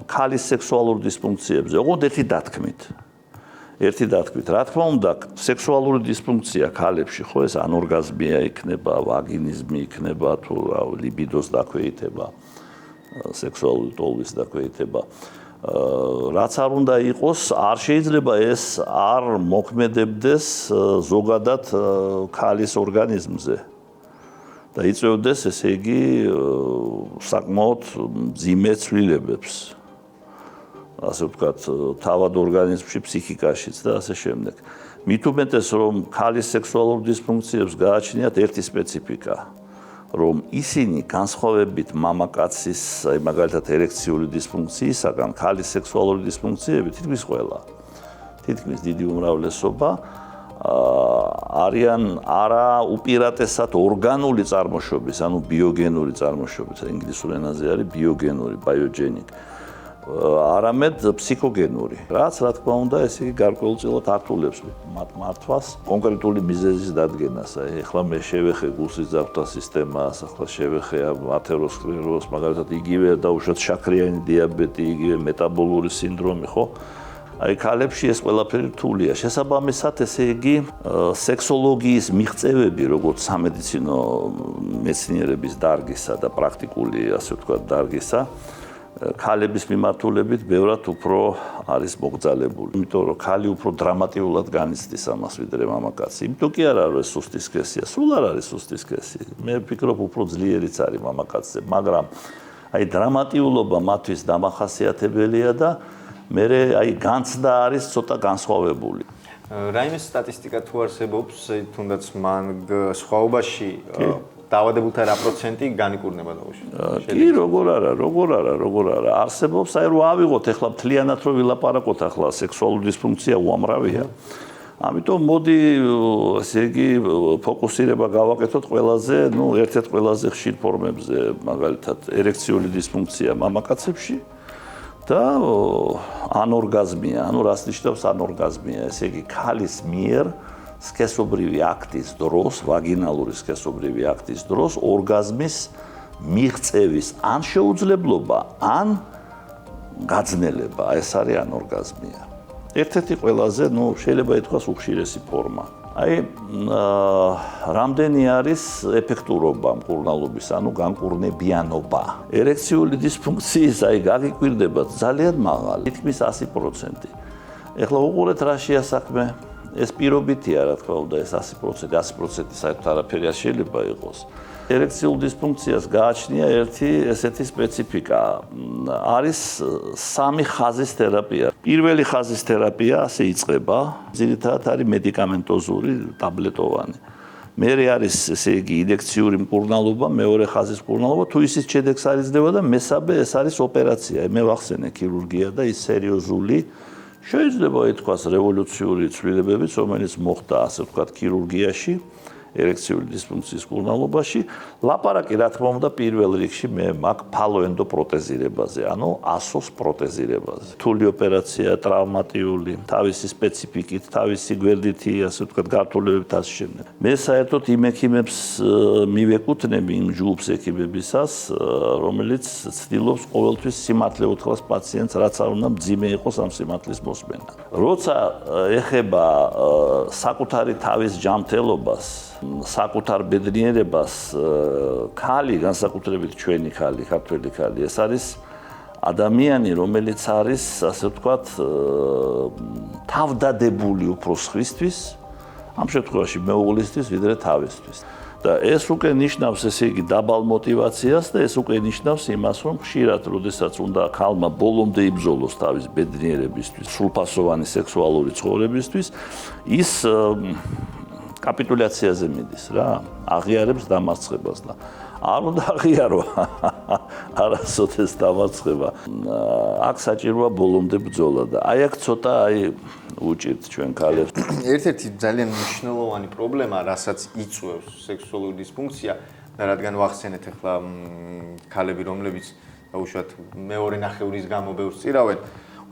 ქალის სექსუალურ დისფუნქციებზე, ოღონდ ერთი დათქმით. რა თქმა უნდა, სექსუალური დისფუნქცია ქალებში, ხო, ეს ანორგაზმია იქნება, ვაგინიზმი იქნება, თუ ლიბიდოს დაქვეითება, სექსუალური ტოლვის დაქვეითება. რაც არ უნდა იყოს, არ შეიძლება ეს არ მოქმედებდეს ზოგადად ქალის ორგანიზმზე. და იწვევდეს, ესე იგი, საკმაოდ მძიმე ცვლილებებს. ასე ვთქვათ, თავად ორგანიზმში, ფსიქიკაშიც და ასე შემდეგ. მით უმეტეს, რომ ქალის სექსუალურ დისფუნქციებს გააჩნიათ ერთი სპეციფიკა, რომ ისინი განსხვავებით მამაკაცის, აი მაგალითად ერექციული დისფუნქციისაგან, ქალის სექსუალური დისფუნქციები თითქმის ყველა, თითქმის დიდი უმრავლესობა არიან არა უპირატესად ორგანული წარმოშობის, ანუ ბიოგენური წარმოშობის, ინგლისურ ენაზე არის ბიოგენური, biogenic. არამედ ფსიქოგენური. რაც რა თქმა უნდა, ესე იგი გარკვეულწილად ართულებს მათ მართვას, კონკრეტული მიზეზის დადგენას. აი, ახლა მე შევეხე გულსიზრდათა სისტემას, ახლა შევეხე ათეროსკლეროზს, მაგალითად იგივე დაუშვათ შაქრიანი დიაბეტი, იგივე მეტაბოლური სინდრომი, ხო? აი, ქალებში ეს ყველაფერი რთულია. შესაბამისად, ესე იგი, სექსოლოგიის მიღწევები, როგორც სამედიცინო მეცნიერების დარგისა და პრაქტიკული, ასე ვთქვათ, დარგისა, ქალების მიმართულებით ბევრად უფრო არის მოგრძალებული. იმიტომ რომ ქალი უფრო დრამატიულად განიცდის ამას ვიდრე მამაკაცი. იმიტომ კი არა რომ ეს სუსტი სქესია, სულ არ არის სუსტი სქესი. მე ვფიქრობ უფრო ძლიერიც არის მამაკაცზე, მაგრამ აი დრამატიულობა მათთვის დამახასიათებელია და მე აი განცდა არის ცოტა განსხვავებული. რაიმე სტატისტიკა თუ არსებობს, თუნდაც მან სხვაობაში დაავადებულთა რა პროცენტი განიკურნება დაუშვათ? კი, როგორ არა. არსებობს, აი რომ ავიღოთ ახლა მთლიანად რომ ვილაპარაკოთ ახლა სექსუალური დისფუნქცია უამრავია. ამიტომ მოდი, ესე იგი, ფოკუსირება გავაკეთოთ ყველაზე, ერთ-ერთ ყველაზე ხშირ ფორმებზე, მაგალითად, ერექციული დისფუნქცია მამაკაცებში და ანორგაზმია, ანუ რას ნიშნავს ანორგაზმია, ესე იგი, ქალის მიერ სქესობრივი აქტის დროს, ვაგინალური სქესობრივი აქტის დროს ორგაზმის მიღწევის ან შეუძლებლობა, ან გაძნელება, ეს არის ანორგაზმია. ერთ-ერთი ყველაზე, შეიძლება ითქვას უხშირესი ფორმა. აი, რამდენი არის ეფექტურობა მკურნალობის, ანუ განკურნებიანობა. ერექციული დისფუნქციის, აი, გაგიკვირდებათ ძალიან მაღალი, თითქმის 100%. ეხლა უყურეთ რა შეასაქმე. ეს პირობითია, რა თქმა უნდა, ეს 100% საერთოდ არაფერი არ შეიძლება იყოს. ერექციულ დისფუნქციას გააჩნია ერთი ესეთი სპეციფიკა. არის სამი ხაზის თერაპია. პირველი ხაზის თერაპია ასე იწყება, ძირითადად არის მედიკამენტოზური, ტაბლეტოვანი. მერე არის, ესე იგი, ინიექციური მკურნალობა, მეორე ხაზის მკურნალობა, თუ ისიც შედეგს არ იძლევა და მესამე ეს არის ოპერაცია. მე ვახსენე ქირურგია და ის სერიოზული შეიძლება ითქვას რევოლუციური ცვლილებებიც, რომელიც მოხდა, ასე ვთქვათ, ქირურგიაში, ერექციული დისფუნქციის მკურნალობაში. ლაპარაკი, რა თქმა უნდა, პირველ რიგში მე მაქვს ფალოენდო პროტეზირებაზე, ანუ ასოს პროტეზირებაზე. რთული ოპერაცია, ტრავმატიული, თავისი სპეციფიკით, თავისი გვერდითი, ასე ვთქვათ, გართულებებით ასე შემდეგ. მე საერთოდ იმ ექიმებს მივეკუთვნები, იმ ჯგუფს ექიმებისას, რომელიც ცდილობს ყოველთვის სიმართლე უთხრას პაციენტს, რაც არ უნდა მძიმე იყოს ამ სიმართლის მოსმენა. როცა ეხება საკუთარი თავის ჯანმრთელობას, საკუთარ ბედნიერებას, ქალი, განსაკუთრებით ჩვენი ქალი, ქართველი ქალი, ეს არის ადამიანი, რომელიც არის, ასე ვთქვათ, თავდადებული უფრო სხვისთვის, ამ შემთხვევაში მეუღლისთვის, ვიდრე თავისთვის. და ეს უკვე ნიშნავს, ესე იგი, დაბალ мотиваციას და ეს უკვე ნიშნავს იმას, რომ ხშირად, როდესაც უნდა ქალმა ბოლომდე იბრძოლოს თავის ბედნიერებისთვის, სრულფასოვანი სექსუალური ცხოვრებისთვის, ის კაპიტულაციაზე მიდის რა, აღიარებს დამარცხებას და არ უნდა აღიარო არასოდეს დამარცხება. აქ საჭიროა ბოლომდე ბრძოლა და აი აქ ცოტა უჭირთ ჩვენ ქალებს. ერთ-ერთი ძალიან მნიშვნელოვანი პრობლემა, რასაც იწვევს სექსუალური დისფუნქცია და რადგან ვახსენეთ ახლა ქალები, რომლებიც უშუალოდ მეორე ნახევრის გამო ბევრს წირავენ,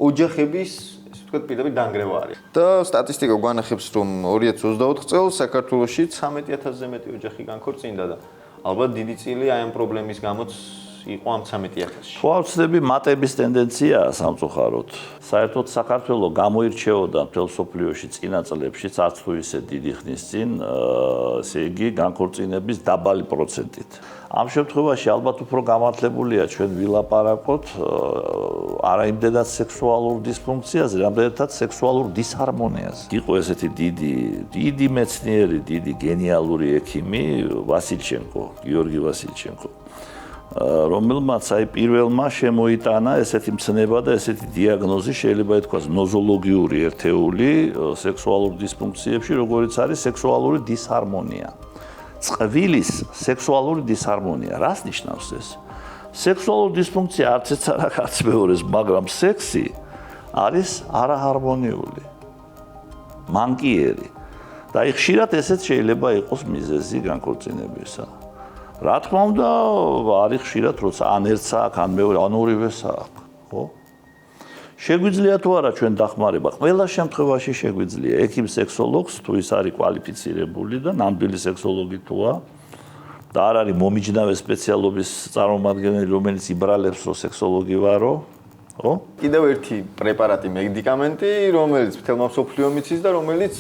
ოჯახების ესე ვთქვათ, პირდაპირ დანგრევა არის. და სტატისტიკა გვანახებს, რომ 2024 წელს საქართველოში 13,000-ზე მეტი ოჯახი განქორწინდა და ალბათ დიდი წილი აი ამ პრობლემის გამოც იყო ამ 13,000-ში. თუ არ ვცდები, მატების ტენდენციაა სამწუხაროდ. საერთოდ საქართველოს გამოირჩეოდა მთელ მსოფლიოში წინა წლებშიც, არც თუ ისე დიდი ხნის წინ, ესე იგი, განქორწინების დაბალი პროცენტით. ამ შემთხვევაში ალბათ უფრო გამართლებულია ჩვენ ვილაპარაკოთ არა იმდენად სექსუალურ დისფუნქციაზე, რამდენადაც სექსუალურ დისჰარმონიაზე. იყო ესეთი დიდი მეცნიერი, დიდი გენიალური ექიმი ვასილჩენკო, გიორგი ვასილჩენკო, რომელმაც აი პირველმა შემოიტანა ესეთი მცნება და ესეთი დიაგნოზი, შეიძლება ითქვას ნოზოლოგიური ერთეული სექსუალურ დისფუნქციებში, როგორიც არის სექსუალური დისჰარმონია. წყვილის სექსუალური დისჰარმონია. რას ნიშნავს ეს? სექსუალური დისფუნქცია არც ეს არა, არც მეორეს, მაგრამ სექსი არის არაჰარმონიული, მანკიერი. და აი ხშირად ესეც შეიძლება იყოს მიზეზი განქორწინებისა. რა თქმა უნდა, არის ხშირად, როცა ან ერთს აქვს, ან მეორე, ან ორივეს აქვს, ხო? შეგვიძლია თუ არა ჩვენ დახმარება? ყველა შემთხვევაში შეგვიძლია. ექიმ სექსოლოგს, თუ ის არის კვალიფიცირებული და ნამდვილი სექსოლოგი თუა და არ არის მომიჯნავე სპეციალობის წარმომადგენელი, რომელიც იბრალებს, რომ სექსოლოგი ვარო, ხო? კიდევ ერთი პრეპარატი, მედიკამენტი, რომელიც მთელმა მსოფლიომ იცის და რომელიც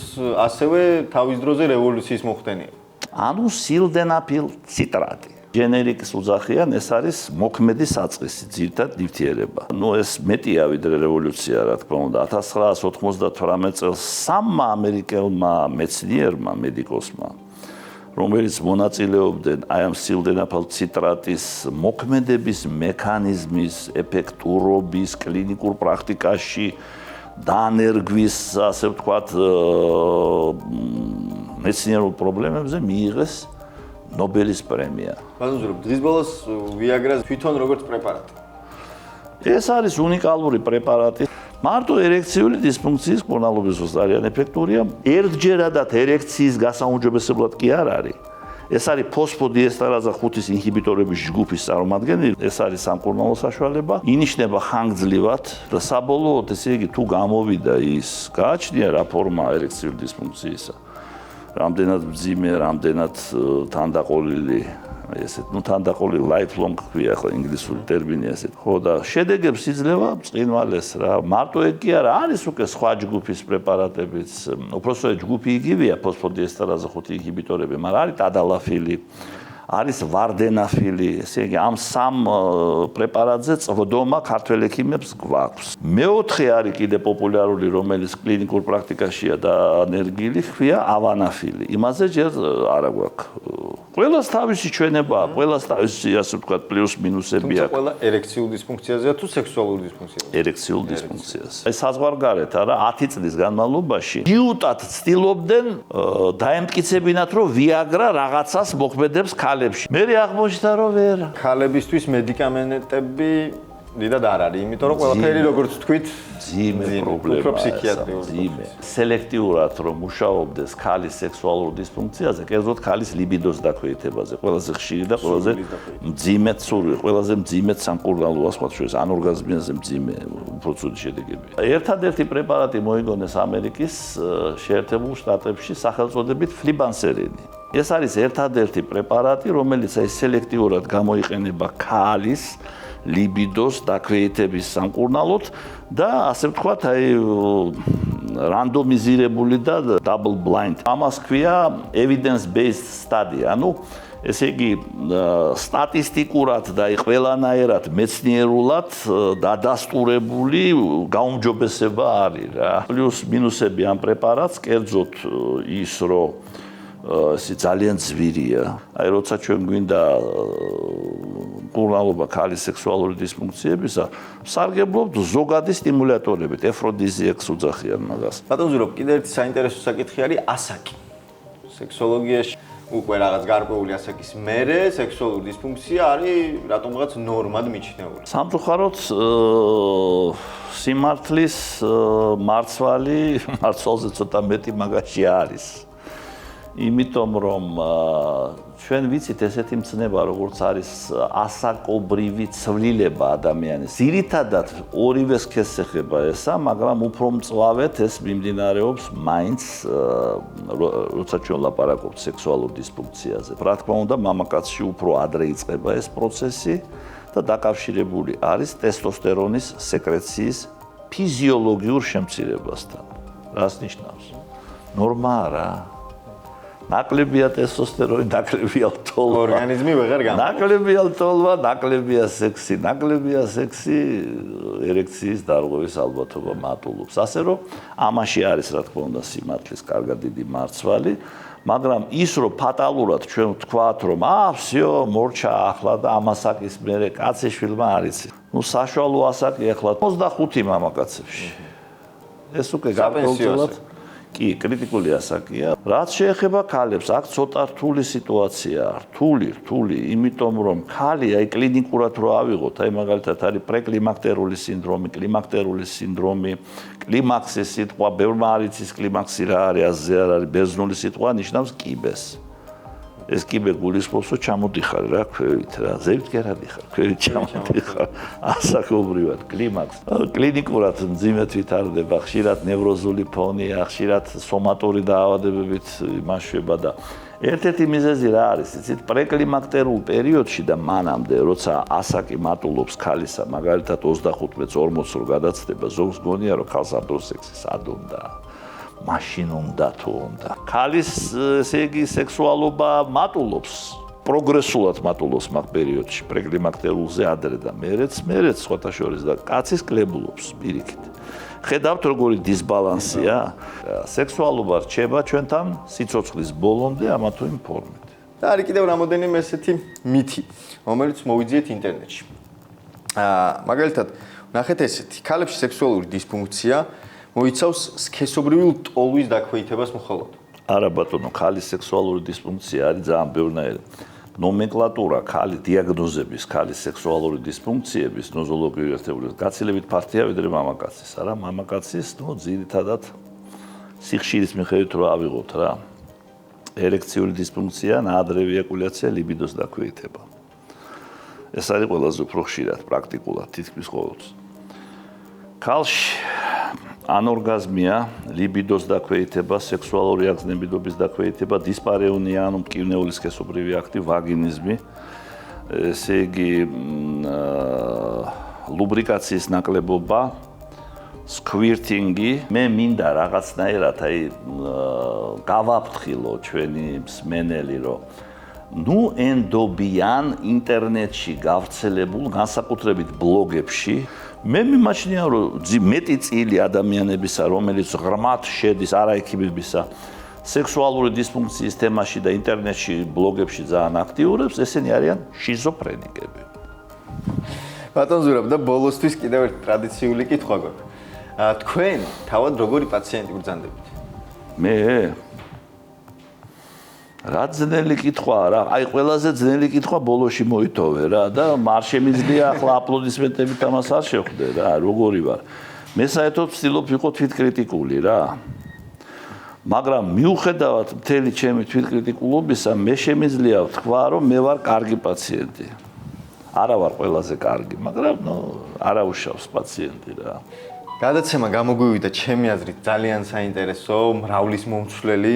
ასევე თავის დროზე რევოლუციის მოხდენია. ანუ სილდენაფილ ციტრატი. ჯენერიკის უძახიან, ეს არის მოქმედი საწყისი, ძირითად ნივთიერება. ეს მეტია ვიდრე რევოლუცია, რა თქმა უნდა. 1998 წელს სამმა ამერიკელმა მეცნიერმა, მედიკოსმა, რომელიც მონაწილეობდნენ აი ამ სილდენაფილ ციტრატის მოქმედების მექანიზმის, ეფექტურობის, კლინიკურ პრაქტიკაში დანერგვის, ასე ვთქვათ, მეცნიერულ პრობლემებზე მიიღეს ნობელის პრემია. ბაზუზრო, დღის ბოლოს ვიაგრა თვითონ როგორც პრეპარატი. ეს არის უნიკალური პრეპარატი. მარტო ერექციული დისფუნქციის მკურნალობის დროს ძალიან ეფექტურია. ერთჯერადად ერექციის გასაუმჯობესებლად კი არ არის. ეს არის ფოსფოდიესტერაზა 5-ის ინჰიბიტორების ჯგუფის წარმომადგენელი. ეს არის სამკურნალო საშუალება. ინიშნება ხანგრძლივად და საბოლოოდ, ესე იგი, თუ გამოვიდა ის, გააჩნია რა ფორმა ერექციული დისფუნქციისა. რამდენად მძიმე, რამდენად თანდაყოლილი, ესეთ, თანდაყოლილი lifelong ქვია ახლა ინგლისური ტერმინია ესეთ. ხო და შედეგებს იძლევა ბრწყინვალეს რა. მარტო ეგ კი არა, არის უკვე სხვა ჯგუფის პრეპარატებიც. უпроსტოდ ჯგუფი იგივეა, ფოსფოდიესტერაზა 5 ინჰიბიტორები, მაგრამ არის ტადალაფილი, არის ვარდენაფილი, ესე იგი ამ სამ პრეპარატზე წვდომა ქართველ ექიმებს გვაქვს. მეოთხე არის კიდე პოპულარული, რომელიც კლინიკურ პრაქტიკაშია დანერგილი, ხვია ავანაფილი. იმაზე ჯერ არა გვაქვს. ყველას თავისი ჩვენება აქვს, ყველას თავისი, ასე ვთქვათ, პლუს მინუსები აქვს. ყველა ერექციულ დისფუნქციაზეა თუ სექსუალურ დისფუნქციაზე? ერექციულ დისფუნქციაზე. აი საზღვარგარეთ არა 10 წლის განმავლობაში ჯიუტად ცდილობდნენ დაემტკიცებინათ, რომ ვიაგრა რაღაცას მოქმედებს ქალებში. მე აღმოჩნდა, რომ ვერ. ქალებისთვის მედიკამენტები დიდად არ არის, იმიტომ რომ ყველაფერი როგორც თქვით, ძიმე პრობლემაა. უფრო ფსიქიატრიული. ძიმე. სელექტიურად რომ მუშაობდეს ქალის სექსუალურ დისფუნქციაზე, კერძოდ ქალის ლიბიდოს დაქვეითებაზე, ყველაზე ხშირი და ყველაზე მძიმე ცურვი, ყველაზე მძიმე სამკურნალოა სხვა შორის, ანორგაზმიაზე მძიმე, უფრო ცუდი შედეგები. ერთადერთი პრეპარატი მოიგონეს ამერიკის შეერთებულ შტატებში სახელწოდებით ფლიბანსერინი. ეს არის ერთადერთი პრეპარატი, რომელიც აი სელექტიურად გამოიყენება ქალის ლიბიდოს დაქვეითების სამკურნალოდ და ასე ვთქვათ, აი რანდომიზირებული და double blind. ამას ქვია evidence based study. ანუ ესე იგი სტატისტიკურად და ყველანაირად მეცნიერულად დადასტურებული გაუმჯობესება არის რა. პლუს მინუსები ამ პრეპარატს კერძოდ ის რომ ისი ძალიან ძვირია. აი როცა ჩვენ გვინდა კურნალობა ქალის სექსუალური დისფუნქციებისა, სარგებლობთ ზოგადი სტიმულატორებით, ეფროდიზიაკს უძახიან მაგას. ბატონო ზურაბ, კიდევ ერთი საინტერესო საკითხი არის ასაკი. სექსოლოგიაში უკვე რაღაც გარკვეული ასაკის მერე სექსუალური დისფუნქცია არის რატომღაც ნორმად მიჩნეული. სამწუხაროდ სიმართლის მარცვალზე ცოტა მეტი მაგაში არის. იმიტომ რომ ჩვენ ვიცით ესეთი მცნება როგორც არის ასაკობრივი ცვლილება ადამიანის. ძირითადად ორივე სქესს ეხება ესა, მაგრამ უფრო მწვავედ ეს მიმდინარეობს მაინც როცა ჩვენ ლაპარაკობთ სექსუალურ დისფუნქციაზე. რა თქმა უნდა, მამაკაცში უფრო ადრე იწყება ეს პროცესი და დაკავშირებული არის ტესტოსტერონის სეკრეციის ფიზიოლოგიურ შემცირებასთან. რას ნიშნავს? ნორმა არა. ნაკლებია ტესტოსტერონი, ნაკლებია ლტოლვა. ორგანიზმი ვეღარ გამოდის. ნაკლებია ლტოლვა, ნაკლებია სექსი, ნაკლებია სექსი ერექციის დარღვევის ალბათობა მატულობს. ასე რომ ამაში არის რა თქმა უნდა სიმართლის კარგად დიდი მარცვალი, მაგრამ ის რომ ფატალურად ჩვენ ვთქვათ რომ всё, მორჩა ახლა და ამასაკის მერე კაციშვილმა არის. ნუ საშუალო ასაკი ახლა 25 მამაკაცებში. ეს უკვე გარკვეულწილად კი, კრიტიკული ასაკია. რაც შეეხება ქალებს, აქ ცოტა რთული სიტუაციაა. რთული, იმიტომ რომ ქალი აი კლინიკურად რო ავიღოთ, აი მაგალითად არის პრეკლიმაქტერული სინდრომი, კლიმაქტერული სინდრომი, კლიმაქსის სიტყვა, ბევრმა არ იცის კლიმაქსი რა არის, ასე არ არის, ბერძნული სიტყვა ნიშნავს კიბეს. ეს კიბე გულისხმობს, რომ ჩამოდიხარ რა ქვევით რა, ზევით კი არ ადიხარ, ქვევით ჩამოდიხარ. ასაკობრივად კლიმაქს. კლინიკურად მძიმედ ვითარდება, ხშირად ნევროზული ფონია, ხშირად სომატური დაავადებებით იმაშვება და ერთ-ერთი მიზეზი რა არის, იცით, პრეკლიმაქტერულ პერიოდში და მანამდე, როცა ასაკი მატულობს ქალისა, მაგალითად 35-40 რო გადაცდება, ზოგს გონია, რომ ქალს ამ დროს სექსი სად უნდა. მაშინ უნდა თუ უნდა. ქალის ესე იგი სექსუალობა მატულობს, პროგრესულად მატულობს მაგ პერიოდში, პრეკლიმაქტერულზე ადრე და მერეც სხვათა შორის და კაცის კლებულობს პირიქით. ხედავთ როგორი დისბალანსია? სექსუალობა რჩება ჩვენთან სიცოცხლის ბოლომდე ამა თუ იმ ფორმით. და არის კიდევ რამოდენიმე ესეთი მითი, რომელიც მოვიძიეთ ინტერნეტში. მაგალითად, ნახეთ ესეთი, ქალებში სექსუალური დისფუნქცია მოიცავს სქესობრივი ლტოლვის დაქვეითებას მხოლოდ. არა ბატონო, ქალის სექსუალური დისფუნქცია არის ძალიან ბევრნაირი. ნომენკლატურა ქალის დიაგნოზების, ქალის სექსუალური დისფუნქციების ნოზოლოგიური ერთეულების გაცილებით ფართია ვიდრე მამაკაცის. არა, მამაკაცის, ძირითადად სიხშირის მიხედვით რო ავიღოთ რა. ერექციული დისფუნქცია, ნაადრევი ეკულაცია, ლიბიდოს დაქვეითება. ეს არის ყველაზე უფრო ხშირად პრაქტიკულად თითქმის ყოველთვის. ქალში ანორგაზმია, ლიბიდოს დაქვეითება, სექსუალური აღზნებიდობის დაქვეითება, დისპარეუნია, ანუ მტკივნეული სქესობრივი აქტი, ვაგინიზმი, ესე იგი ლუბრიკაციის ნაკლებობა, სკვირტინგი. მე მინდა რაღაცნაირად აი გავაფრთხილო ჩვენი მსმენელი, რომ ნუ ენდობიან ინტერნეტში გავრცელებულ განსაკუთრებით ბლოგებში. მე მიმაჩნია რომ მეტი წილი ადამიანებისა, რომელიც ღრმად შედის არაექიმებისა სექსუალური დისფუნქციის თემაში და ინტერნეტში ბლოგებში ძალიან აქტიურებს, ესენი არიან შიზოფრენიკები. ბატონ ზურაბ, და ბოლოსთვის კიდევ ერთი ტრადიციული კითხვა გვაქვს. თქვენ თავად როგორი პაციენტი ბრძანდებით? მე რა ძნელი კითხვაა რა. აი ყველაზე ძნელი კითხვა ბოლოში მოითოვე რა და არ შემიძლია ახლა აპლოდისმენტებით ამას არ შევხვდე რა, როგორი ვარ. მე საერთოდ ვცდილობ ვიყო თვითკრიტიკული რა. მაგრამ მიუხედავად მთელი ჩემი თვითკრიტიკულობისა, მე შემიძლია ვთქვა, რომ მე ვარ კარგი პაციენტი. არა ვარ ყველაზე კარგი, მაგრამ არა უშავს პაციენტი რა. გადაცემა გამოგვივიდა ჩემი აზრით ძალიან საინტერესო, მრავლის მომცვლელი.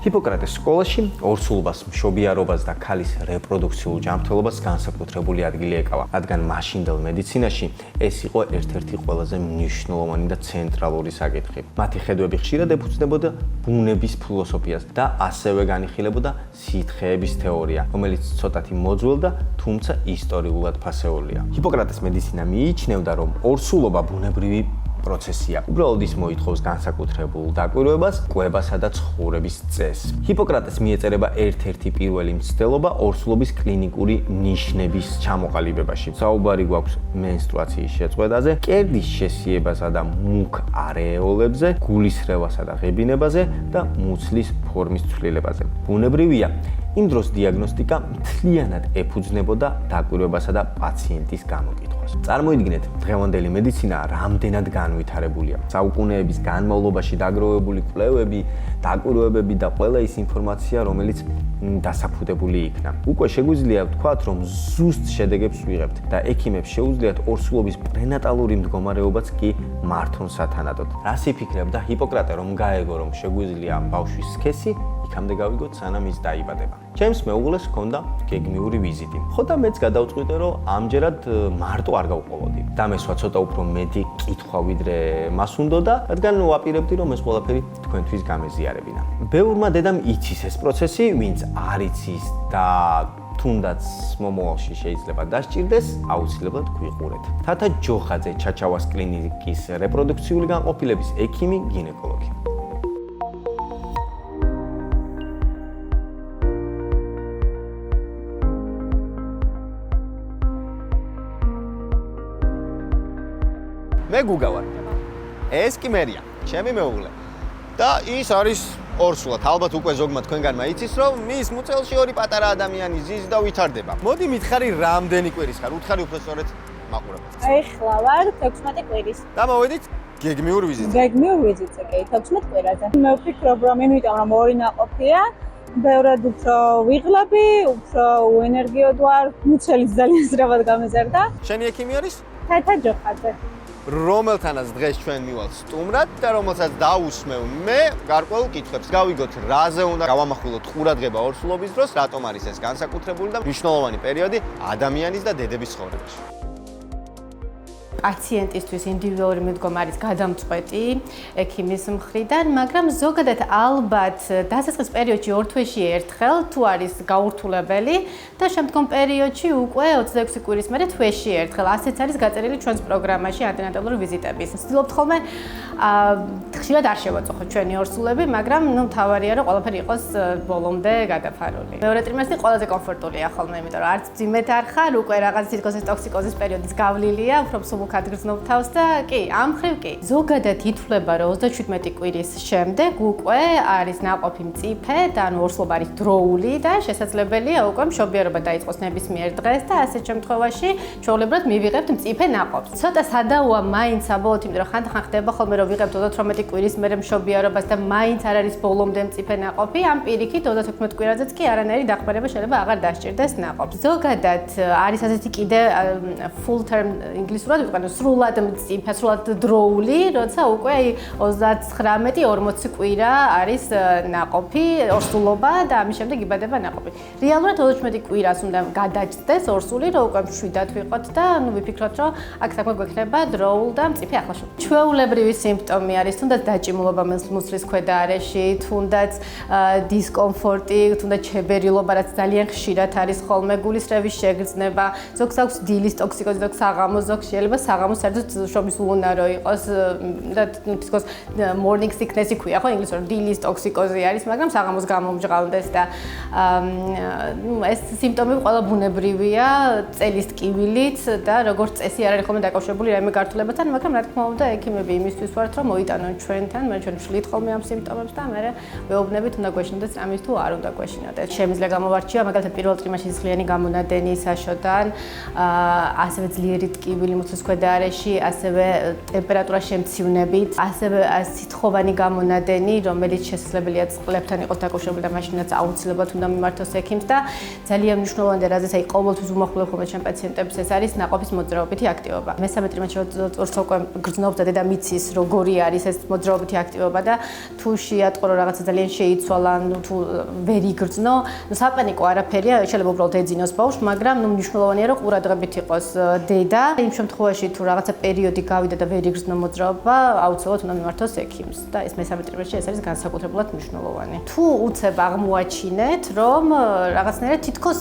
ჰიპოკრატეს სკოლაში ორსულობას, მშობიარობას და ქალის რეპროდუქციულ ჯანმრთელობას განსაკუთრებული ადგილი ეკავა, რადგან მაშინდელ მედიცინაში ეს იყო ერთ-ერთი ყველაზე მნიშვნელოვანი და ცენტრალური საკითხი. მათი ხედვები ხშირად ეფუძნებოდა ბუნების ფილოსოფიას და ასევე განიხილებოდა სითხეების თეორია, რომელიც ცოტათი მოძველდა, თუმცა ისტორიულად ფასეულია. ჰიპოკრატეს მედიცინა მიიჩნევდა, რომ ორსულობა ბუნებრივი პროცესია. უბრალოდ ის მოითხოვს განსაკუთრებულ დაკვირვებას, კვებასა და ცხოვრების წესს. ჰიპოკრატეს მიეწერება ერთ-ერთი პირველი მცდელობა ორსულობის კლინიკური ნიშნების ჩამოყალიბებაში. საუბარი გვაქვს მენსტრუაციის შეწყვეტაზე, კერდის შესიებასა და მუქ არეოლებზე, გულისრევასა და ღებინებაზე და მუცლის ფორმის ცვლილებაზე. ბუნებრივია, იმ დროს დიაგნოსტიკა მთლიანად ეფუძნებოდა დაკვირვებასა და პაციენტის გამოკითხვას. წარმოიდგინეთ, დღევანდელი მედიცინა რამდენად განვითარებულია. საუკუნეების განმავლობაში დაგროვებული კვლევები, დაკვირვებები და ყველა ის ინფორმაცია, რომელიც დასაფუძებული იქნა. უკვე შეგვიძლია ვთქვათ, რომ ზუსტ შედეგებს ვიღებთ და ექიმებს შეუძლიათ ორსულობის პრენატალური მდგომარეობაც კი მართონ სათანადოდ. რას იფიქრებდა ჰიპოკრატე, რომ გაეგო, რომ შეგვიძლია ბავშვის სქესი იქამდე გავიგოთ, სანამ ის დაიბადება. ჩემს მეუღლეს ჰქონდა გეგმიური ვიზიტი. ხო და მეც გადავწყვიტე, რომ ამჯერად მარტო არ გავყოლოდი. დამესვა ცოტა უფრო მეტი კითხვა, ვიდრე მას უნდოდა, რადგან ვაპირებდი, რომ ეს ყველაფერი თქვენთვის გამეზიარებინა. ბევრმა დედამ იცის ეს პროცესი, ვინც არ იცის და თუნდაც მომავალში შეიძლება დასჭირდეს, აუცილებლად გვიყურეთ. თათა ჯოხაძე, ჩაჩავას კლინიკის რეპროდუქციული განყოფილების ექიმი, გინეკოლოგი. მე გუგა ვარ. ეს კი მერია, ჩემი მეუღლე. და ის არის ორსულად. ალბათ უკვე ზოგმა თქვენგანმა იცის, რომ მის მუცელში ორი პატარა ადამიანი ზის და ვითარდება. მოდი მითხარი, რამდენი კვირის ხარ? უთხარი უფრო სწორედ მაყურებელს. ეხლა ვარ 16 კვირის. და მოვედით გეგმიურ ვიზიტზე. გეგმიურ ვიზიტზე, კი, 16 კვირაზე. მე ვფიქრობ, რომ იმიტომ რომ ორი ნაყოფია, ბევრად უფრო ვიღლები, უფრო უენერგიოდ ვარ, მუცელიც ძალიან სწრაფად გამეზარდა. შენი ექიმი არის? თათა ჯოხაძე. რომელთანაც დღეს ჩვენ მივალთ სტუმრად და რომელსაც დავუსმევ მე გარკვეულ კითხვებს. გავიგოთ, რაზე უნდა გავამახვილოთ ყურადღება ორსულობის დროს, რატომ არის ეს განსაკუთრებული და მნიშვნელოვანი პერიოდი ადამიანის და დედების ცხოვრებაში. პაციენტისთვის ინდივიდუალური მიდგომა არის გადამწყვეტი ექიმის მხრიდან, მაგრამ ზოგადად ალბათ დასაწყის პერიოდში ორ თვეში ერთხელ თუ არის გაურთულებელი და შემდგომ პერიოდში უკვე 26 კვირის მერე თვეში ერთხელ. ასეც არის გაწერილი ჩვენს პროგრამაში ანტენატალური ვიზიტების. ვცდილობთ ხოლმე ხშირად არ შევაწუხოთ ჩვენი ორსულები, მაგრამ მთავარია რომ ყველაფერი იყოს ბოლომდე გადაფარული. მეორე ტრიმესტრი ყველაზე კომფორტულია ხოლმე, იმიტომ რომ არც ძიმეთ არ ხარ, უკვე რაღაც თითქოს ეს ტოქსიკოზის პერიოდიც გავლილია, უფრო სულკად გრძნობ თავს და კი, ამ მხრივ კი. ზოგადად ითვლება, რომ 37 კვირის შემდეგ უკვე არის ნაყოფი მწიფე და ანუ ორსულობა არის დროული და შესაძლებელია უკვე მშობიარობა დაიწყოს ნებისმიერ დღეს და ასეთ შემთხვევაში ჩვეულებრივად მივიღებთ მწიფე ნაყოფს. ცოტა სადაოა მაინც საბოლოოდ, იმიტომ რომ ხანდახან ხდება ხოლმე რომ ვიღებთ 38 კვირის მერე მშობიარობას და მაინც არ არის ბოლომდე მწიფე ნაყოფი, ამ პირიქით 36 კვირაზეც კი არანაირი დახმარება შეიძლება აღარ დასჭირდეს ნაყოფს. ზოგადად არის ასეთი კიდე full term ინგლისურად ვიყენებ სრულად მწიფე, სრულად დროული, როცა უკვე 39-40 კვირა არის ნაყოფი, ორსულობა და ამის შემდეგ იბადება ნაყოფი. რეალურად 38 კვირას უნდა გადაჭდეს ორსული, რომ უკვე მშვიდად ვიყოთ და ნუ ვიფიქროთ, რომ აქ საქმე გვექნება დროულ და მწიფე ახალშობილ. ჩვეულებრივი სიმპტომი არის თუნდაც დაჭიმულობა მუცლის ქვედა არეში, თუნდაც დისკომფორტი, თუნდაც ჩებერილობა, რაც ძალიან ხშირად არის ხოლმე, გულისრევის შეგრძნება, ზოგს აქვს დილის ტოქსიკოზი, ზოგს საღამოს, ზოგს შეიძლება საღამოს საერთოდ შობის უუნარო იყოს და თითქოს morning sickness-ი ქვია, ხო, ინგლისურად დილის ტოქსიკოზი არის, მაგრამ საღამოს გამომჟღავნდეს და ეს სიმპტომები ყველა ბუნებრივია, წელის ტკივილით და როგორც წესი არ არის ხოლმე დაკავშირებული რაიმე გართულებასთან, მაგრამ რა თქმა უნდა, ექიმები იმისთვის ვართ, რომ მოიტანონ ჩვენთან, მე ჩვენ ვშლით ხოლმე ამ სიმპტომებს და მე ვეუბნებით, უნდა გვეშინოდეს ამის თუ არ უნდა გვეშინოდეს. შემიძლია გამოვარჩიო, მაგალითად პირველ ტრიმესტრში ძლიანი გამონადენი საშოდან, ასევე ძლიერი ტკივილი მუცლის მხედარეში, ასევე ტემპერატურა შემციუნებით, ასევე სითხოვანი გამონადენი, რომელიც შესაძლებელია წყლებთან იყოს დაკავშირებული და მაშინაც აუცილებლად უნდა მიმართოს ექიმს და ძალიან მნიშვნელოვანი და რაზეც ყოველთვის უმახვილებ ხოლმე ჩემ პაციენტებს ეს არის ნაყოფის მოძრაობითი აქტივობა. მესამე ტრიმესტრში როცა უკვე გრძნობს და დედამიწის როგორი არის ეს მოძრაობითი აქტივობა და თუ შეატყო რომ რაღაცა ძალიან შეიცვალა, თუ ვერ იგრძნო, საპანიკო არაფერია, შეიძლება უბრალოდ ეძინოს ბავშვს, მაგრამ მნიშვნელოვანია რომ ყურადღებით იყოს დედა. იმ შემთხვევაში თუ რაღაცა პერიოდი გავიდა და ვერ იგრძნო მოძრაობა, აუცილებლად უნდა მიმართოს ექიმს და ეს მესამე ტრიმესტრში ეს არის განსაკუთრებულად მნიშვნელოვანი. თუ უცებ აღმოაჩინეთ, რომ რაღაცნაირად თითქოს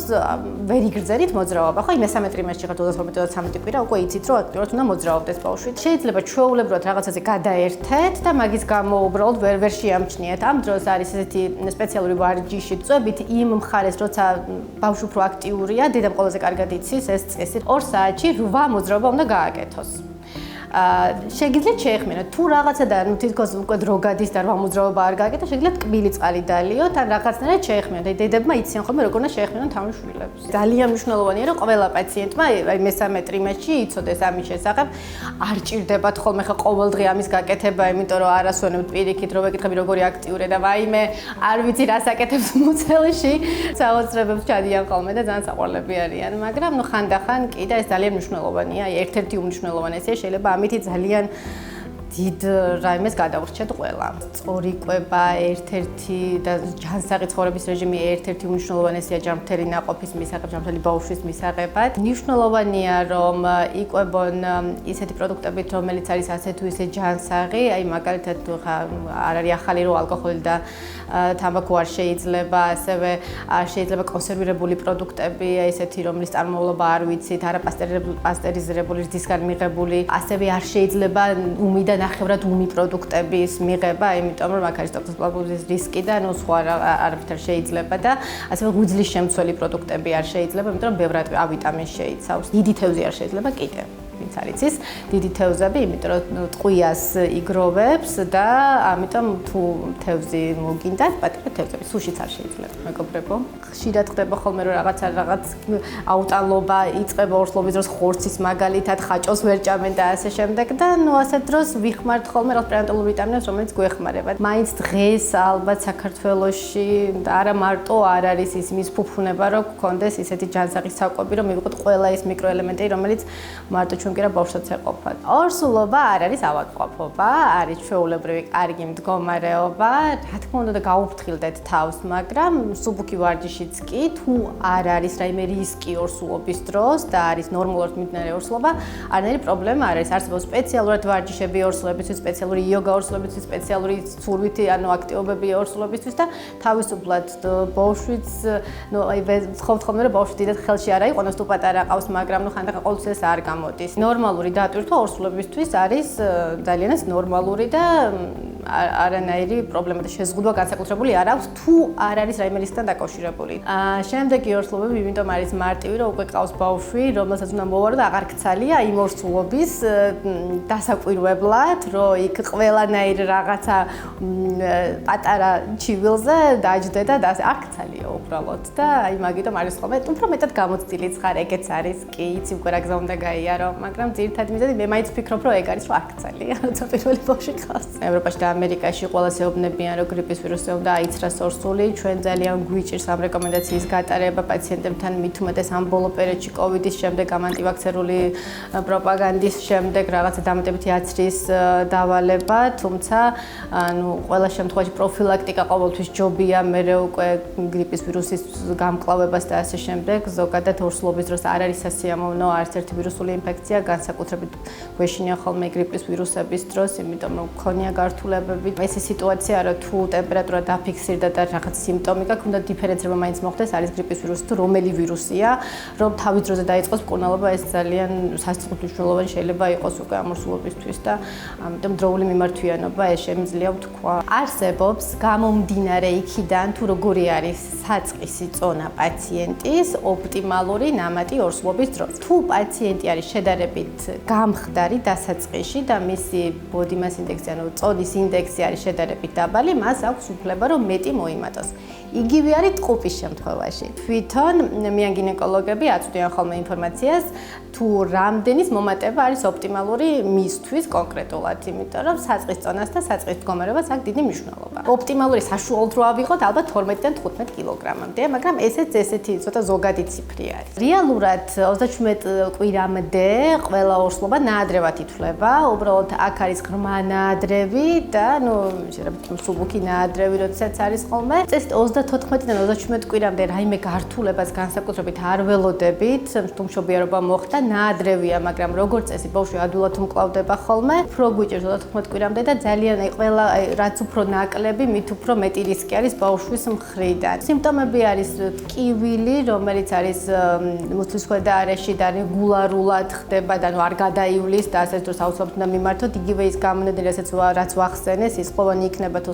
ვერ იგრძენით მოძრაობა, ხო, იმ მესამე ტრიმესტრში ხართ 32-33 კვირა, უკვე იცით რომ აქტიურად უნდა მოძრაობდეს ბავშვი. შეიძლება ჩვეულებრივად რაღაცაზე გადაერთეთ და მაგის გამო უბრალოდ ვერ შეამჩნიეთ. ამ დროს არის ესეთი სპეციალური ვარჯიში წვებით იმ მხარეს, როცა ბავშვი უფრო აქტიურია, დედამ ყველაზე კარგად იცის ეს წესი. 2 საათში 8 მოძრაობა უნდა გააკეთოს. შეგიძლიათ შეეხმიანოთ თუ რაღაცა და თითქოს უკვე დრო გადის და 8 მოძრაობა არ გააკეთა, შეგიძლიათ კბილი წყალი დალიოთ, ან რაღაცნაირად შეეხმიანოთ. დებმა იციან ხოლმე როგორ უნდა შეეხმიანონ თავის შვილებს. ძალიან მნიშვნელოვანია რომ ყველა პაციენტმა აი მესამე ტრიმესტრში იცოდეს ამის შესახებ. არ ჭირდებათ ხოლმე ხა ყოველდღე ამის გაკეთება, იმიტომ რომ არასვენებთ პირიქით რომ ეკითხები როგორი აქტიურია და ვაიმე არ ვიცი რას აკეთებს მუცელში. საოცრებებს ჩადიან ხოლმე და ძალიან საყვარლები არიან, მაგრამ ნუ ხანდახან კი და ეს ძალიან მნიშვნელოვანია. აი ერთ-ერთი უმნიშვნელოვანესია შეიძლება ამითი ძალიან დიდ რაიმეს გადავრჩეთ ყველა. სწორი კვება, ერთ-ერთი და ჯანსაღი ცხოვრების რეჟიმი ერთ-ერთი უმნიშვნელოვანესია ჯანმრთელი ნაყოფის მისაღებ, ჯანმრთელი ბავშვის მისაღებად. მნიშვნელოვანია რომ იკვებონ ისეთი პროდუქტებით, რომელიც არის ასე თუ ისე ჯანსაღი, აი მაგალითად არ არის ახალი რომ ალკოჰოლი და თამბაქო არ შეიძლება, ასევე არ შეიძლება კონსერვირებული პროდუქტები, ესეთი რომლის წარმომავლობა არ ვიცით, არაპასტერიზირებული, რძისგან მიღებული, ასევე არ შეიძლება უმი და ნახევრად უმი პროდუქტების მიღება, იმიტომ რომ აქ არის ტოქსიკოსპლაზმოზის რისკი და ნუ სხვა არაფერ შეიძლება და ასევე ღვიძლის შემცველი პროდუქტები არ შეიძლება, იმიტომ რომ ბევრად ავიტამინს შეიცავს. დიდი თევზი არ შეიძლება კიდე. ვინც არ იცის, დიდი თევზები, იმიტომ რომ ტყვიას იგროვებს და ამიტომ თუ თევზი მოგინდათ, პატარა თევზები სუშიც არ შეიძლება, მეგობრებო. ხშირად ხდება ხოლმე რომ რაღაც აუტანლობა იწყება ორსლობის დროს ხორცის მაგალითად, ხაჭოს ვერ ჭამენ და ასე შემდეგ და ნუ ასეთ დროს ვიხმართ ხოლმე რაღაც პრენატოლურ ვიტამინებს, რომელიც გვეხმარებათ. მაინც დღეს ალბათ საქართველოში და არა მარტო არ არის ის მის ფუფუნება, რომ გქონდეს ისეთი ჯანსაღი საკვები, რომ მივიღოთ ყველა ის მიკროელემენტები, რომელიც მარტო ჩვენ კი რა ბავშვსაც ეყოფათ. ორსულობა არ არის ავადმყოფობა, არის ჩვეულებრივი კარგი მდგომარეობა. რა თქმა უნდა და გაუფრთხილდეთ თავს, მაგრამ სუბუქი ვარჯიშიც კი, თუ არ არის რაიმე რისკი ორსულობის დროს და არის ნორმალურად მიმდინარე ორსულობა, არანაირი პრობლემა არ არის. არსებობს სპეციალურად ვარჯიშები ორსულებისთვის, სპეციალური იოგა ორსულებისთვის, სპეციალური ცურვითი ანუ აქტივობები ორსულებისთვის და თავისუფლად ბავშვიც, ნუ აი ვთხოვთ ხოლმე რომ ბავშვი დიდად ხელში არ აიყვანოს, თუ პატარა ყავს, მაგრამ ნუ ხანდახან ყოველთვის ეს არ გამოდის. ნორმალური დატვირთვა ორსულებისთვის არის ძალიანაც ნორმალური და არანაირი პრობლემა და შეზღუდვა განსაკუთრებული არ აქვს, თუ არ არის რაიმე რისკთან დაკავშირებული. შემდეგი ორსულობები იმიტომ არის მარტივი, რომ უკვე ყავს ბავშვი, რომელსაც უნდა მოვარო და აღარ გცალია იმ ორსულობის დასაკვირვებლად, რომ იქ ყველანაირ რაღაცა პატარა ჩივილზე დაჯდე და არ გცალია უბრალოდ და აი მაგიტომ არის ხოლმე უფრო მეტად გამოცდილიც ხარ, ეგეც არის კი, იცი უკვე რა გზა უნდა გაიარო, მაგრამ ძირითადად მიზეზი მე მაინც ვფიქრობ, რომ ეგ არის, რომ არ გცალია, როცა პირველი ბავშვი ყავს. ევროპაში და ამერიკაში ყველას ეუბნებიან, რომ გრიპის ვირუსზე უნდა აიცრას ორსული, ჩვენ ძალიან გვიჭირს ამ რეკომენდაციის გატარება პაციენტებთან, მით უმეტეს ამ ბოლო პერიოდში კოვიდის შემდეგ, ამ ანტივაქსერული პროპაგანდის შემდეგ რაღაცა დამატებითი აცრის დავალება, თუმცა ანუ ყველა შემთხვევაში პროფილაქტიკა ყოველთვის ჯობია, მერე უკვე გრიპის ვირუსის გამკლავებას და ასე შემდეგ, ზოგადად ორსულობის დროს არ არის სასიამოვნო არც ერთი ვირუსული ინფექცია, განსაკუთრებით გვეშინია ხოლმე გრიპის ვირუსების დროს, იმიტომ რომ ქონია გართულებები. ეს სიტუაცია, რომ თუ ტემპერატურა დაფიქსირდა და რაღაც სიმპტომი გაქვს, უნდა დიფერენცირება მაინც მოხდეს, არის გრიპის ვირუსი თუ რომელი ვირუსია, რომ თავის დროზე დაიწყოს მკურნალობა, ეს ძალიან სასწრაფოდ მნიშვნელოვანი შეიძლება იყოს უკვე ამ ორსულობისთვის და ამიტომ დროული მიმართვიანობა ეს შემიძლია ვთქვა. არსებობს გამომდინარე იქიდან, თუ როგორი არის საწყისი წონა პაციენტის ოპტიმალური ნამატი ორსულობის დროს. თუ პაციენტი არის შედარებით გამხდარი დასაწყისში და მისი body mass index-ი, ანუ წონის ინდექსი ინდექსი არის შედარებით დაბალი, მას აქვს უფლება რომ მეტი მოიმატოს. იგივე არის ტყუპის შემთხვევაში. თვითონ მიან გინეკოლოგები აწვდიან ხოლმე ინფორმაციას თუ რამდენის მომატება არის ოპტიმალური მისთვის კონკრეტულად, იმიტომ რომ საწყის წონას და საწყის მდგომარეობას აქვს დიდი მნიშვნელობა. ოპტიმალური საშუალოდ რო ავიღოთ, ალბათ 12-დან 15 კილოგრამამდე, მაგრამ ესეც ესეთი ცოტა ზოგადი ციფრი არის. რეალურად 37 კვირამდე ყველა ორსულობა ნაადრევად ითვლება, უბრალოდ აქ არის ღრმა ნაადრევი და შეიძლება მსუბუქი ნაადრევი, როდესაც არის ხოლმე. წესით 34-დან 37 კვირამდე რაიმე გართულებას განსაკუთრებით არ ველოდებით, თუ მშობიარობა მოხდა, ნაადრევია, მაგრამ როგორც წესი ბავშვი ადვილად უმკლავდება ხოლმე, უფრო გვიჭირს 34 კვირამდე და ძალიან ყველა რაც უფრო ნაკლები, მით უფრო მეტი რისკი არის ბავშვის მხრიდან. სიმპტომები არის ტკივილი, რომელიც არის მუცლის ქვედა არეში და რეგულარულად ხდება და არ გადაივლის და ასეთ დროს აუცილებლად უნდა მიმართოთ, იგივე ის გამონადენი, რაც ვახსენე, სისხლოვანი იქნება თუ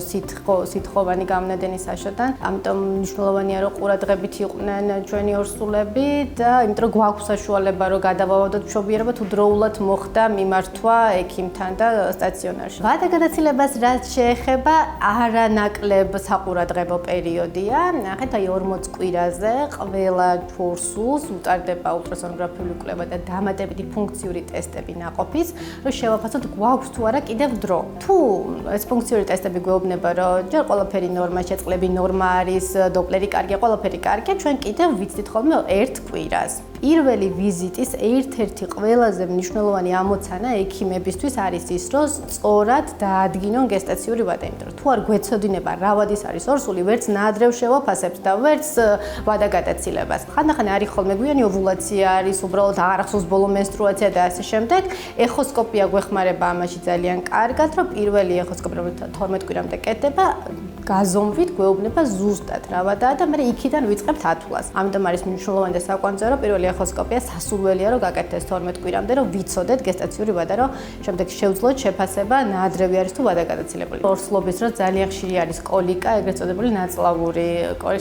სითხოვანი გამონადენი საშოდან. ამიტომ მნიშვნელოვანია რომ ყურადღებით იყვნენ ჩვენი ორსულები და იმიტომ რომ გვაქვს საშუალება რომ გადავავადოთ მშობიარობა თუ დროულად მოხდა მიმართვა ექიმთან და სტაციონარში. ვადაგადაცილებას რაც შეეხება არანაკლებ საყურადღებო პერიოდია. ნახეთ აი 40 კვირაზე ყველა ორსულს უტარდება ულტრასონოგრაფიული კვლევა და დამატებითი ფუნქციური ტესტები ნაყოფის, რომ შევაფასოთ გვაქვს თუ არა კიდევ დრო. თუ ეს ფუნქციური ტესტები გვეუბნება რომ ჯერ ყველაფერი ნორმა, შეწყლები ნორმა არის, დოპლერი კარგია, ყველაფერი კარგია, ჩვენ კიდევ ვიცით ხოლმე ერთ კვირას. პირველი ვიზიტის ერთ-ერთი ყველაზე მნიშვნელოვანი ამოცანა ექიმებისთვის არის ის, რომ სწორად დაადგინონ გესტაციური ვადა, იმიტომ რომ თუ არ გვეცოდინება რა ვადის არის ორსული, ვერც ნაადრევ შევაფასებთ და ვერც ვადაგადაცილებას. ხანდახან არის ხოლმე გვიანი ოვულაცია არის, უბრალოდ აღარ ახსოვს ბოლო მენსტრუაცია და ასე შემდეგ. ეხოსკოპია გვეხმარება ამაში ძალიან კარგად, რომ პირველი ეხოსკოპია 12 კვირამდე კეთდება, გაზომვით გვეუბნება ზუსტად რა ვადაა და მე იქიდან ვიწყებთ ათვლას. ამიტომ არის მნიშვნელოვანი და საკვანძო, რომ პირველი ეხოსკოპია სასურველია რომ გაკეთდეს 12 კვირამდე, რომ ვიცოდეთ გესტაციური ვადა, რომ შემდეგ შევძლოთ შეფასება ნაადრევი არის თუ ვადაგადაცილებული. ორსულობის დროს ძალიან ხშირი არის კოლიკა, ეგრეთ წოდებული ნაწლავური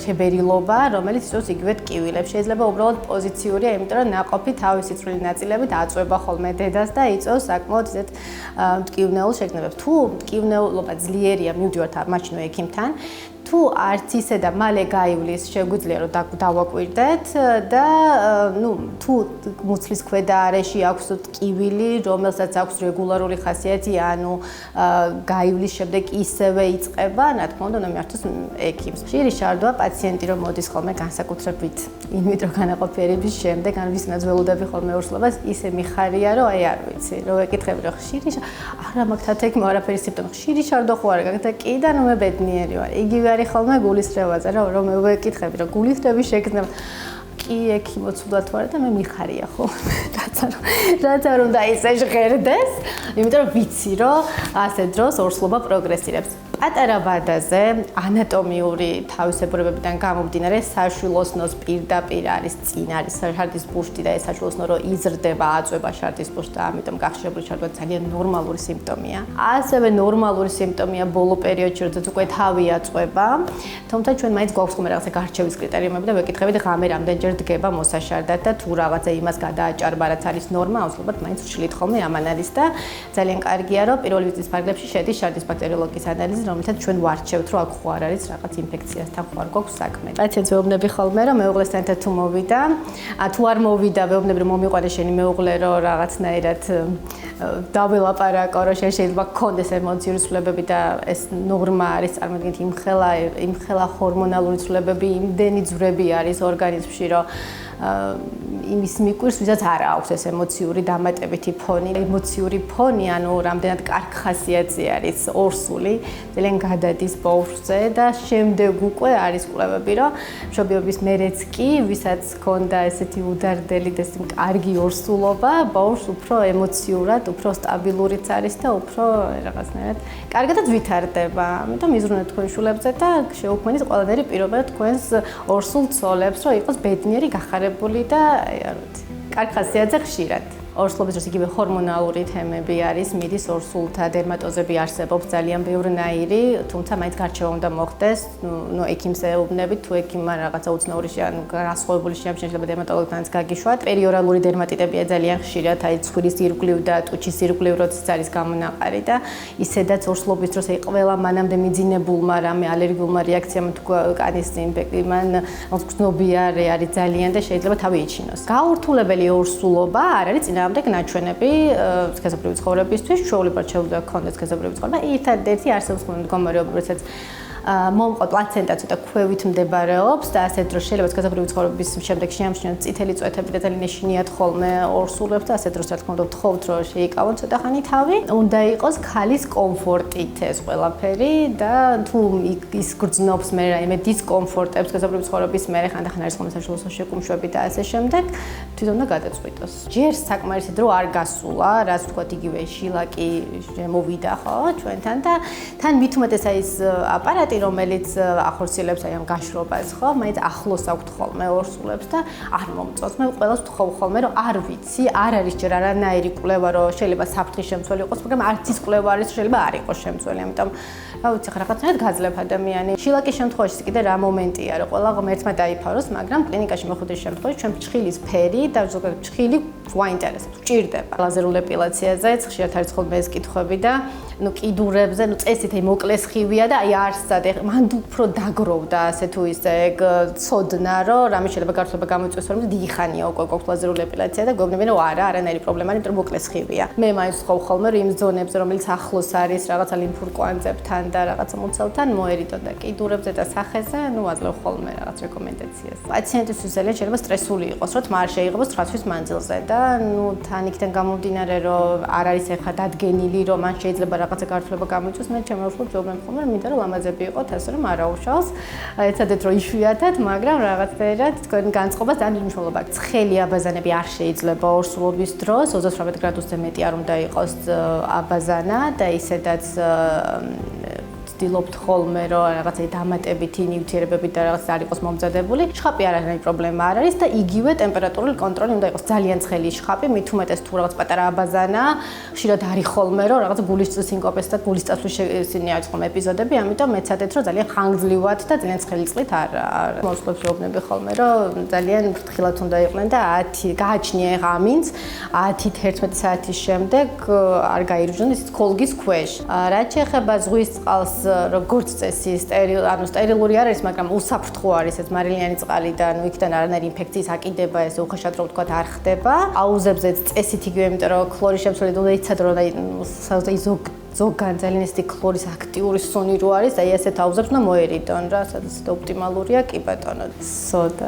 შებერილობა, რომელიც იწვევს იგივე ტკივილებს. შეიძლება უბრალოდ პოზიციურია, იმიტომ რომ ნაყოფი თავისი წვრილი ნაწილებით აწვება ხოლმე დედას და იწვევს საკმაოდ ისეთ მტკივნეულ შეგნებებს. თუ მტკივნეულობა ძლიერია, მივდივართ ამაჩნო ექიმთან, თუ არც ისე და მალე გაივლის, შეგვიძლია რომ დავაკვირდეთ და თუ მუცლის ქვედა არეში აქვს ტკივილი, რომელსაც აქვს რეგულარული ხასიათი, ანუ გაივლის შემდეგ ისევე იწყება, რა თქმა უნდა, უნდა მიართოს ექიმს. ხშირი შარდოა პაციენტი რომ მოდის ხოლმე განსაკუთრებით ინვიტრო განაყოფიერების შემდეგ, ან ვისნაც ველოდები ხოლმე ორსულობას, ისე მიხარია, რომ აი არ ვიცი, რომ ეკითხები რომ ხშირი არა მაქვს თათექიმო არაფერი სიმპტომი, ხშირი შარდო ხო არ გაქვს და კი და მე ბედნიერი ვარ. იგივე არის ხოლმე გულისრევაზე, რომ მე ვეკითხები, რომ გულისრევის შეგრძნება კი ექიმო ცუდად ვარ და მე მიხარია ხოლმე, რაც არ უნდა ისე ჟღერდეს, იმიტომ რომ ვიცი, რომ ასე დროს ორსულობა პროგრესირებს. პატარა ვადაზე ანატომიური თავისებურებებიდან გამომდინარე საშვილოსნოს პირდაპირ არის წინ არის შარდის ბუშტი და ეს საშვილოსნო რომ იზრდება, აწვება შარდის ბუშტი და ამიტომ გახშირებული შარდვა ძალიან ნორმალური სიმპტომია. ასევე ნორმალური სიმპტომია ბოლო პერიოდში, როდესაც უკვე თავი აწვება, თუმცა ჩვენ მაინც გვაქვს ხოლმე რაღაცა გარჩევის კრიტერიუმები და ვეკითხებით ღამე რამდენჯერ დგება მოსაშარდად და თუ რაღაცა იმას გადააჭარბა, რაც არის ნორმა, აუცილებლად მაინც ვშლით ხოლმე ამ ანალიზს და ძალიან კარგია, რომ პირველი ვიზიტის ფარგლებში შედის შარდის ბაქტერიოლოგიის ანალიზი, რომელთაც ჩვენ ვარჩევთ, რომ აქ ხო არ არის რაღაც ინფექციასთან ხო არ გვაქვს საქმე. პაციენტს ვეუბნები ხოლმე, რომ მეუღლესთან ერთად თუ მოვიდა, თუ არ მოვიდა, ვეუბნები რომ მომიყვანე შენი მეუღლე, რომ რაღაცნაირად დაველაპარაკო, რომ შეიძლება გქონდეს ემოციური ცვლილებები და ეს ნორმა არის, წარმოიდგინეთ, იმხელა ჰორმონალური ცვლილებები, იმდენი ძვრები არის ორგანიზმში, რომ იმის მიკვირს, ვისაც არ აქვს ეს ემოციური დამატებითი ფონი. ემოციური ფონი, ანუ რამდენად კარგ ხასიათზე არის ორსული, ძალიან გადადის ბავშვზე და შემდეგ უკვე არის კვლევები, რომ მშობიარობის მერეც კი, ვისაც ჰქონდა ესეთი udardeli და ესეთი კარგი ორსულობა, ბავშვს უფრო ემოციურად, უფრო სტაბილურიც არის და უფრო რაღაცნაირად კარგადაც ვითარდება. ამიტომ იზრუნეთ თქვენ შულებზე და შეუქმნით ყველანაირი პირობები თქვენს ორსულ ცოლებს, რომ იყოს ბედნიერი, გახარებული და კარგ ხასიათზე ხშირად. ორსულობის დროს იგივე ჰორმონალური თემები არის, მიდის ორსულთა დერმატოზები არსებობს ძალიან ბევრნაირი, თუმცა მაინც გარჩევა უნდა მოხდეს, ნუ ექიმს ეუბნებით, თუ ექიმმა რაღაცა უცნაური განსხვავებული შეიძლება დერმატოლოგთანაც გაგიშვათ. პერიორალური დერმატიტებია ძალიან ხშირად, აი ცხვირის ირგვლივ და ტუჩის ირგვლივ როდესაც არის გამონაყარი და ისედაც ორსულობის დროს აი ყველა მანამდე მიძინებულმა რამე ალერგიულმა რეაქციამ თუ კანის ინფექცია მან გრძნობიარე არის ძალიან და შეიძლება თავი იჩინოს. გაურთულებელი ორსულობა არ არის წინააღმდეგ ნაჩვენები სქესობრივი ცხოვრებისთვის, ჩვეულებრივ შეიძლება გქონდეს სქესობრივი ცხოვრება. ერთადერთი არსებობს მდგომარეობა, როდესაც მომყვა პლაცენტა ცოტა ქვევით მდებარეობს და ასეთ დროს შეიძლება სქესობრივი ცხოვრების შემდეგ შეამჩნიოთ წითელი წვეთები და ძალიან ეშინიათ ხოლმე ორსულებს და ასეთ დროს რა თქმა უნდა ვთხოვთ რომ შეიკავონ ცოტა ხანი თავი. უნდა იყოს ქალის კომფორტით ეს ყველაფერი და თუ ის გრძნობს მე რაიმე დისკომფორტებს სქესობრივი ცხოვრების მე ხანდახან არის ხოლმე საშუალო შეკუმშვები და ასე შემდეგ თვითონ უნდა გადაწყვიტოს. ჯერ საკმარისი დრო არ გასულა, რაც თქვა იგივე შილაკი შემოვიდა ხო ჩვენთან და თან მით უმეტეს აი ეს აპარატი რომელიც ახორციელებს აი ამ გაშრობას, ხო? მაინც ახლოს აქვთ ხოლმე ორსულებს და არ მომწონს. მე ყველას ვთხოვ ხოლმე, რომ არ ვიცი, არ არის ჯერ არანაირი კვლევა, რომ შეიძლება საფრთხის შემცველი იყოს, მაგრამ არც ის კვლევა არის, შეიძლება არ იყოს შემცველი. ამიტომ რა ვიცი, ხა რაღაცნაირად გაძლებ ადამიანი. შილაკის შემთხვევაში კიდე რა მომენტია, რომ ყველა ღმერთმა დაიფაროს, მაგრამ კლინიკაში მოხვედრის შემთხვევაში ჩვენ ფრჩხილის ფერი და ზოგადად ფრჩხილი გვაინტერესებს, გვჭირდება. ლაზერულ ეპილაციაზეც ხშირად არის ხოლმე ეს კითხვები და ნუ კიდურებზე, ნუ წესით აი მოკლე სხივია და აი არსად მან უფრო დაგროვდა ასე თუ ისე ცოდნა რომ რამე შეიძლება გართულება გამოიწვიოს რომ დიდი ხანია უკვე გვაქვს ლაზერული ეპილაცია და გვეუბნებიან რომ არა არანაირი პრობლემა არ, იმიტომ რომ მოკლე სხივია. მე მაინც ვთხოვ ხოლმე რომ იმ ზონებზე რომელიც ახლოს არის რაღაცა ლიმფურ კვანძებთან და რაღაცა მუცელთან მოერიდონ და კიდურებზე და სახეზე, ნუ აძლევ ხოლმე რაღაც რეკომენდაციას. პაციენტისთვის ძალიან შეიძლება სტრესული იყოს, რომ თმა არ შეიღებოს 9 თვის მანძილზე და ნუ თან იქიდან გამომდინარე რომ არ არის ეხლა დადგენილი რომ მან შეიძლება რაღაცა გართულება გამოიწვიოს, მე ჩემს ორსულებს ვეუბნებ ხოლმე რომ მინდა რომ ლამაზები იყოს ასე რომ არ აუშავს. ეცადეთ რომ იშვიათად, მაგრამ რაღაცნაირად თქვენ განწყობას ძალიან მნიშვნელობა აქვს. ცხელი აბაზანები არ შეიძლება ორსულობის დროს 38 გრადუსზე მეტი არ უნდა იყოს აბაზანა და ისედაც ვცდილობთ ხოლმე რომ რაღაცა დამატებითი ნივთიერებები და რაღაც არ იყოს მომზადებული. შხაპი არანაირი პრობლემა არ არის და იგივე ტემპერატურული კონტროლი უნდა იყოს. ძალიან ცხელი შხაპი, მით უმეტეს თუ რაღაც პატარა აბაზანა, ხშირად არის ხოლმე რომ რაღაც გულის სინკოპეს და გულის წასვლის ისინი არის ხოლმე ეპიზოდები, ამიტომ მეცადეთ რომ ძალიან ხანგრძლივად და ძალიან ცხელი წყლით არ მოსვლებს ვეუბნები ხოლმე რომ ძალიან ფრთხილად უნდა იყვნენ და 10 გააჩნია ეხა ამინც 10-11 საათის შემდეგ არ გაირუჟონ ის ქოლგის ქვეშ. რაც შეეხება ზღვის წყალს როგორც წესი სტერილური არ არის, მაგრამ უსაფრთხო არის ეს მარილიანი წყალი და ნუ იქიდან არანაირი ინფექციის აკიდება, ეს უხეშად რო ვთქვა არ ხდება. აუზებზეც წესით იგივე, იმიტომ რომ ქლორის შემცველი უნდა იცადრო და ზოგან ძალიან ისეთი ქლორის აქტიური სუნი რო არის, აი ასეთ აუზებს უნდა მოერიდონ რა, სადაც ოპტიმალურია, კი ბატონო.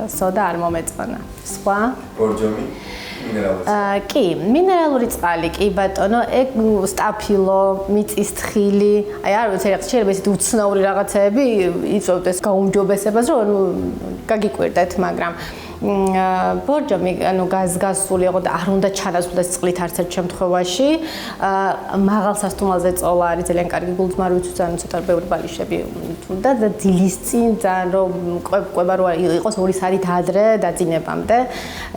სოდა არ მომეწონა. სხვა? ბორჯომი? კი, მინერალური წყალი, კი ბატონო, ეგ სტაფილო, მიწის თხილი, აი არ ვიცი, შეიძლება ესეთი უცნაური რაღაცეები იწვევდეს გაუმჯობესებას, რომ გაგიკვირდეთ, მაგრამ ბორჯომი, ანუ გასული იყო და არ უნდა ჩანაცვლდეს წყლით არც ერთ შემთხვევაში. მაღალ სასტუმალზე წოლა არის ძალიან კარგი გულდმარვით, ძალიან ცოტა ბევრი ბალიშები თუნდა და დილის წინ ძალიან რომ კვება რო იყოს 2 საათით ადრე დაძინებამდე,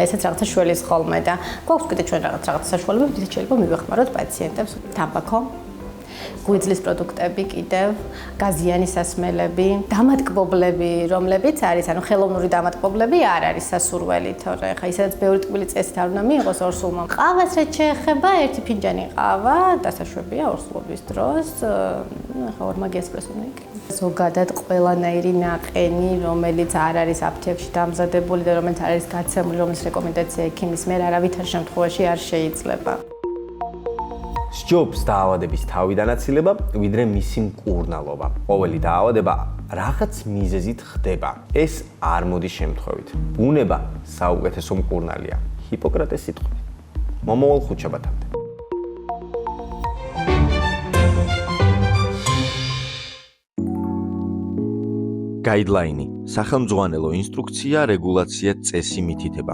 ესეც რაღაცა შველის ხოლმე და გვაქვს კიდე ჩვენ რაღაც საშუალებები, ვიდრე შეიძლება მივეხმაროთ პაციენტებს. თამბაქო, გვიძლის პროდუქტები კიდევ, გაზიანი სასმელები, დამატკბობლები, რომლებიც არის, ანუ ხელოვნური დამატკბობლები არ არის სასურველი, თორე ხა ისედაც ბევრი ტკბილი წესით არ უნდა მიიღოს ორსულმა. ყავას რაც შეეხება, 1 ფინჯანი ყავა დასაშვებია ორსულობის დროს, ხა ორმაგი ესპრესო უნდა იქნას. ზოგადად ყველანაირი ნაყენი, რომელიც არ არის აფთიაქში დამზადებული და რომელიც არ არის გაცემული, რომლის რეკომენდაცია ექიმის მიერ არავითარ შემთხვევაში არ შეიძლება. სჯობს დაავადების თავიდანაცილება, ვიდრე მისი მკურნალობა. ყოველი დაავადება რაღაც მიზეზით ხდება. ეს არ მოდის შემთხვევით. ბუნება საუკეთესო მკურნალია. ჰიპოკრატეს სიტყვით. მომავალ ხუთშაბათამდე. გაიდლაინი, სახელმძღვანელო ინსტრუქცია, რეგულაცია, წესი, მითითება.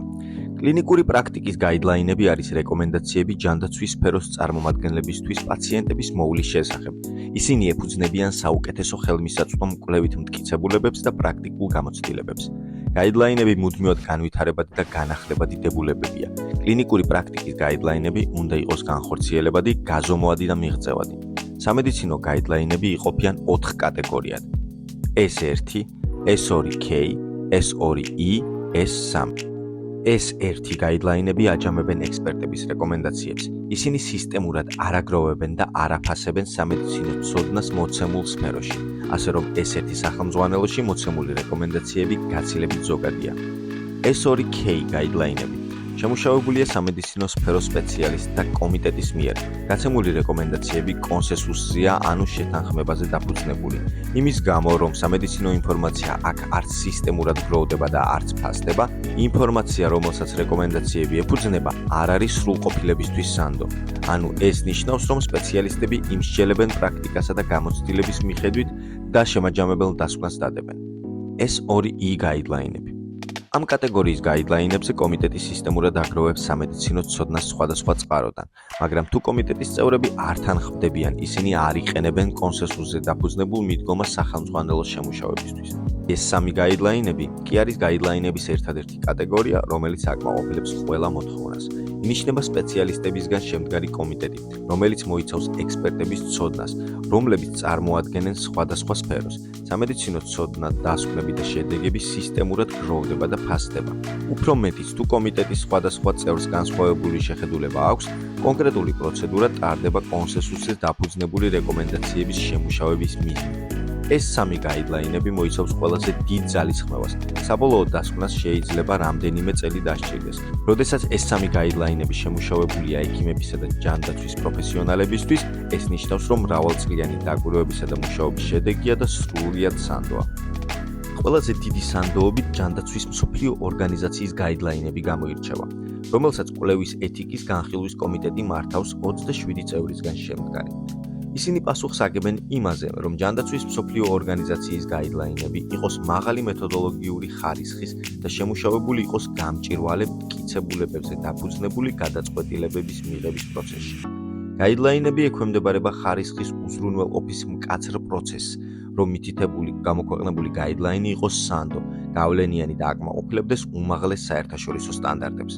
კლინიკური პრაქტიკის გაიდლაინები არის რეკომენდაციები ჯანდაცვის სფეროს წარმომადგენლებისთვის პაციენტების მოვლის შესახებ. ისინი ეფუძნებიან საუკეთესო ხელმისაწვდომ კვლევით მტკიცებულებებს და პრაქტიკულ გამოცდილებებს. გაიდლაინები მუდმივად განვითარებადი და განახლებადი დებულებებია. კლინიკური პრაქტიკის გაიდლაინები უნდა იყოს განხორციელებადი, გაზომვადი და მიღწევადი. სამედიცინო გაიდლაინები იყოფიან 4 კატეგორიად: S1, S2K, S2E, S3. S1 გაიდლაინები აჯამებენ ექსპერტების რეკომენდაციებს. ისინი სისტემურად არ აგროვებენ და არ აფასებენ სამედიცინო ცოდნას მოცემულ სფეროში, ასე რომ S1 სახელმძღვანელოში მოცემული რეკომენდაციები გაცილებით ზოგადია. S2K გაიდლაინები შემუშავებულია სამედიცინო სფეროს სპეციალისტთა კომიტეტის მიერ. გაცემული რეკომენდაციები კონსენსუსზეა, ანუ შეთანხმებაზე დაფუძნებული. იმის გამო, რომ სამედიცინო ინფორმაცია აქ არც სისტემურად გროვდება და არც ფასდება, ინფორმაცია, რომელსაც რეკომენდაციები ეფუძნება, არ არის სრულყოფილებისთვის სანდო. ანუ ეს ნიშნავს, რომ სპეციალისტები იმსჯელებენ პრაქტიკასა და გამოცდილების მიხედვით და შემაჯამებელ დასკვნას დადებენ. S2E გაიდლაინები ამ კატეგორიის გაიდლაინებზე კომიტეტი სისტემურად აგროვებს სამედიცინო ცოდნას სხვადასხვა წყაროდან, მაგრამ თუ კომიტეტის წევრები არ თანხმდებიან, ისინი არ იყენებენ კონსენსუსზე დაფუძნებულ მიდგომას სახელმძღვანელოს შემუშავებისთვის. ეს 3 გაიდლაინები კი არის გაიდლაინების ერთადერთი კატეგორია, რომელიც აკმაყოფილებს ყველა მოთხოვნას. ინიშნება სპეციალისტებისგან შემდგარი კომიტეტი, რომელიც მოიცავს ექსპერტების ცოდნას, რომლებიც წარმოადგენენ სხვადასხვა სფეროს. სამედიცინო ცოდნა, დასკვნები და შედეგები სისტემურად გროვდება და ფასდება. უფრო მეტიც, თუ კომიტეტის სხვადასხვა წევრს განსხვავებული შეხედულება აქვს, კონკრეტული პროცედურა ტარდება კონსენსუსზე დაფუძნებული რეკომენდაციების შემუშავების მიზნით. ეს 3 გაიდლაინები მოიცავს ყველაზე დიდ ძალისხმევას. საბოლოო დასკვნას შეიძლება რამდენიმე წელი დასჭირდეს. როდესაც ეს 3 გაიდლაინები შემუშავებულია ექიმებისა და ჯანდაცვის პროფესიონალებისთვის, ეს ნიშნავს, რომ მრავალწლიანი დაკვირვებისა და მუშაობის შედეგია და სრულიად სანდოა. ყველაზე დიდი სანდოობით ჯანდაცვის მსოფლიო ორგანიზაციის გაიდლაინები გამოირჩევა, რომელსაც კვლევის ეთიკის განხილვის კომიტეტი მართავს 27 წევრისგან შემდგარი. ისინი პასუხს აგებენ იმაზე, რომ ჯანდაცვის მსოფლიო ორგანიზაციის გაიდლაინები იყოს მაღალი მეთოდოლოგიური ხარისხის და შემუშავებული იყოს გამჭვირვალე მტკიცებულებებზე დაფუძნებული გადაწყვეტილებების მიღების პროცესში. გაიდლაინები ექვემდებარება ხარისხის უზრუნველყოფის მკაცრ პროცესს, რომ მითითებული გამოქვეყნებული გაიდლაინი იყოს სანდო, გავლენიანი და აკმაყოფილებდეს უმაღლეს საერთაშორისო სტანდარტებს.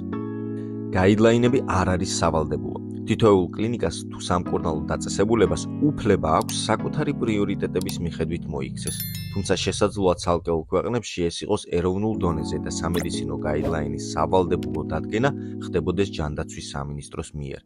გაიდლაინები არ არის სავალდებულო. თითოეულ კლინიკას თუ სამკურნალო დაწესებულებას უფლება აქვს საკუთარი პრიორიტეტების მიხედვით მოიქცეს, თუმცა შესაძლოა ცალკეულ ქვეყნებში ეს იყოს ეროვნულ დონეზე და სამედიცინო გაიდლაინის სავალდებულო დადგენა ხდებოდეს ჯანდაცვის სამინისტროს მიერ.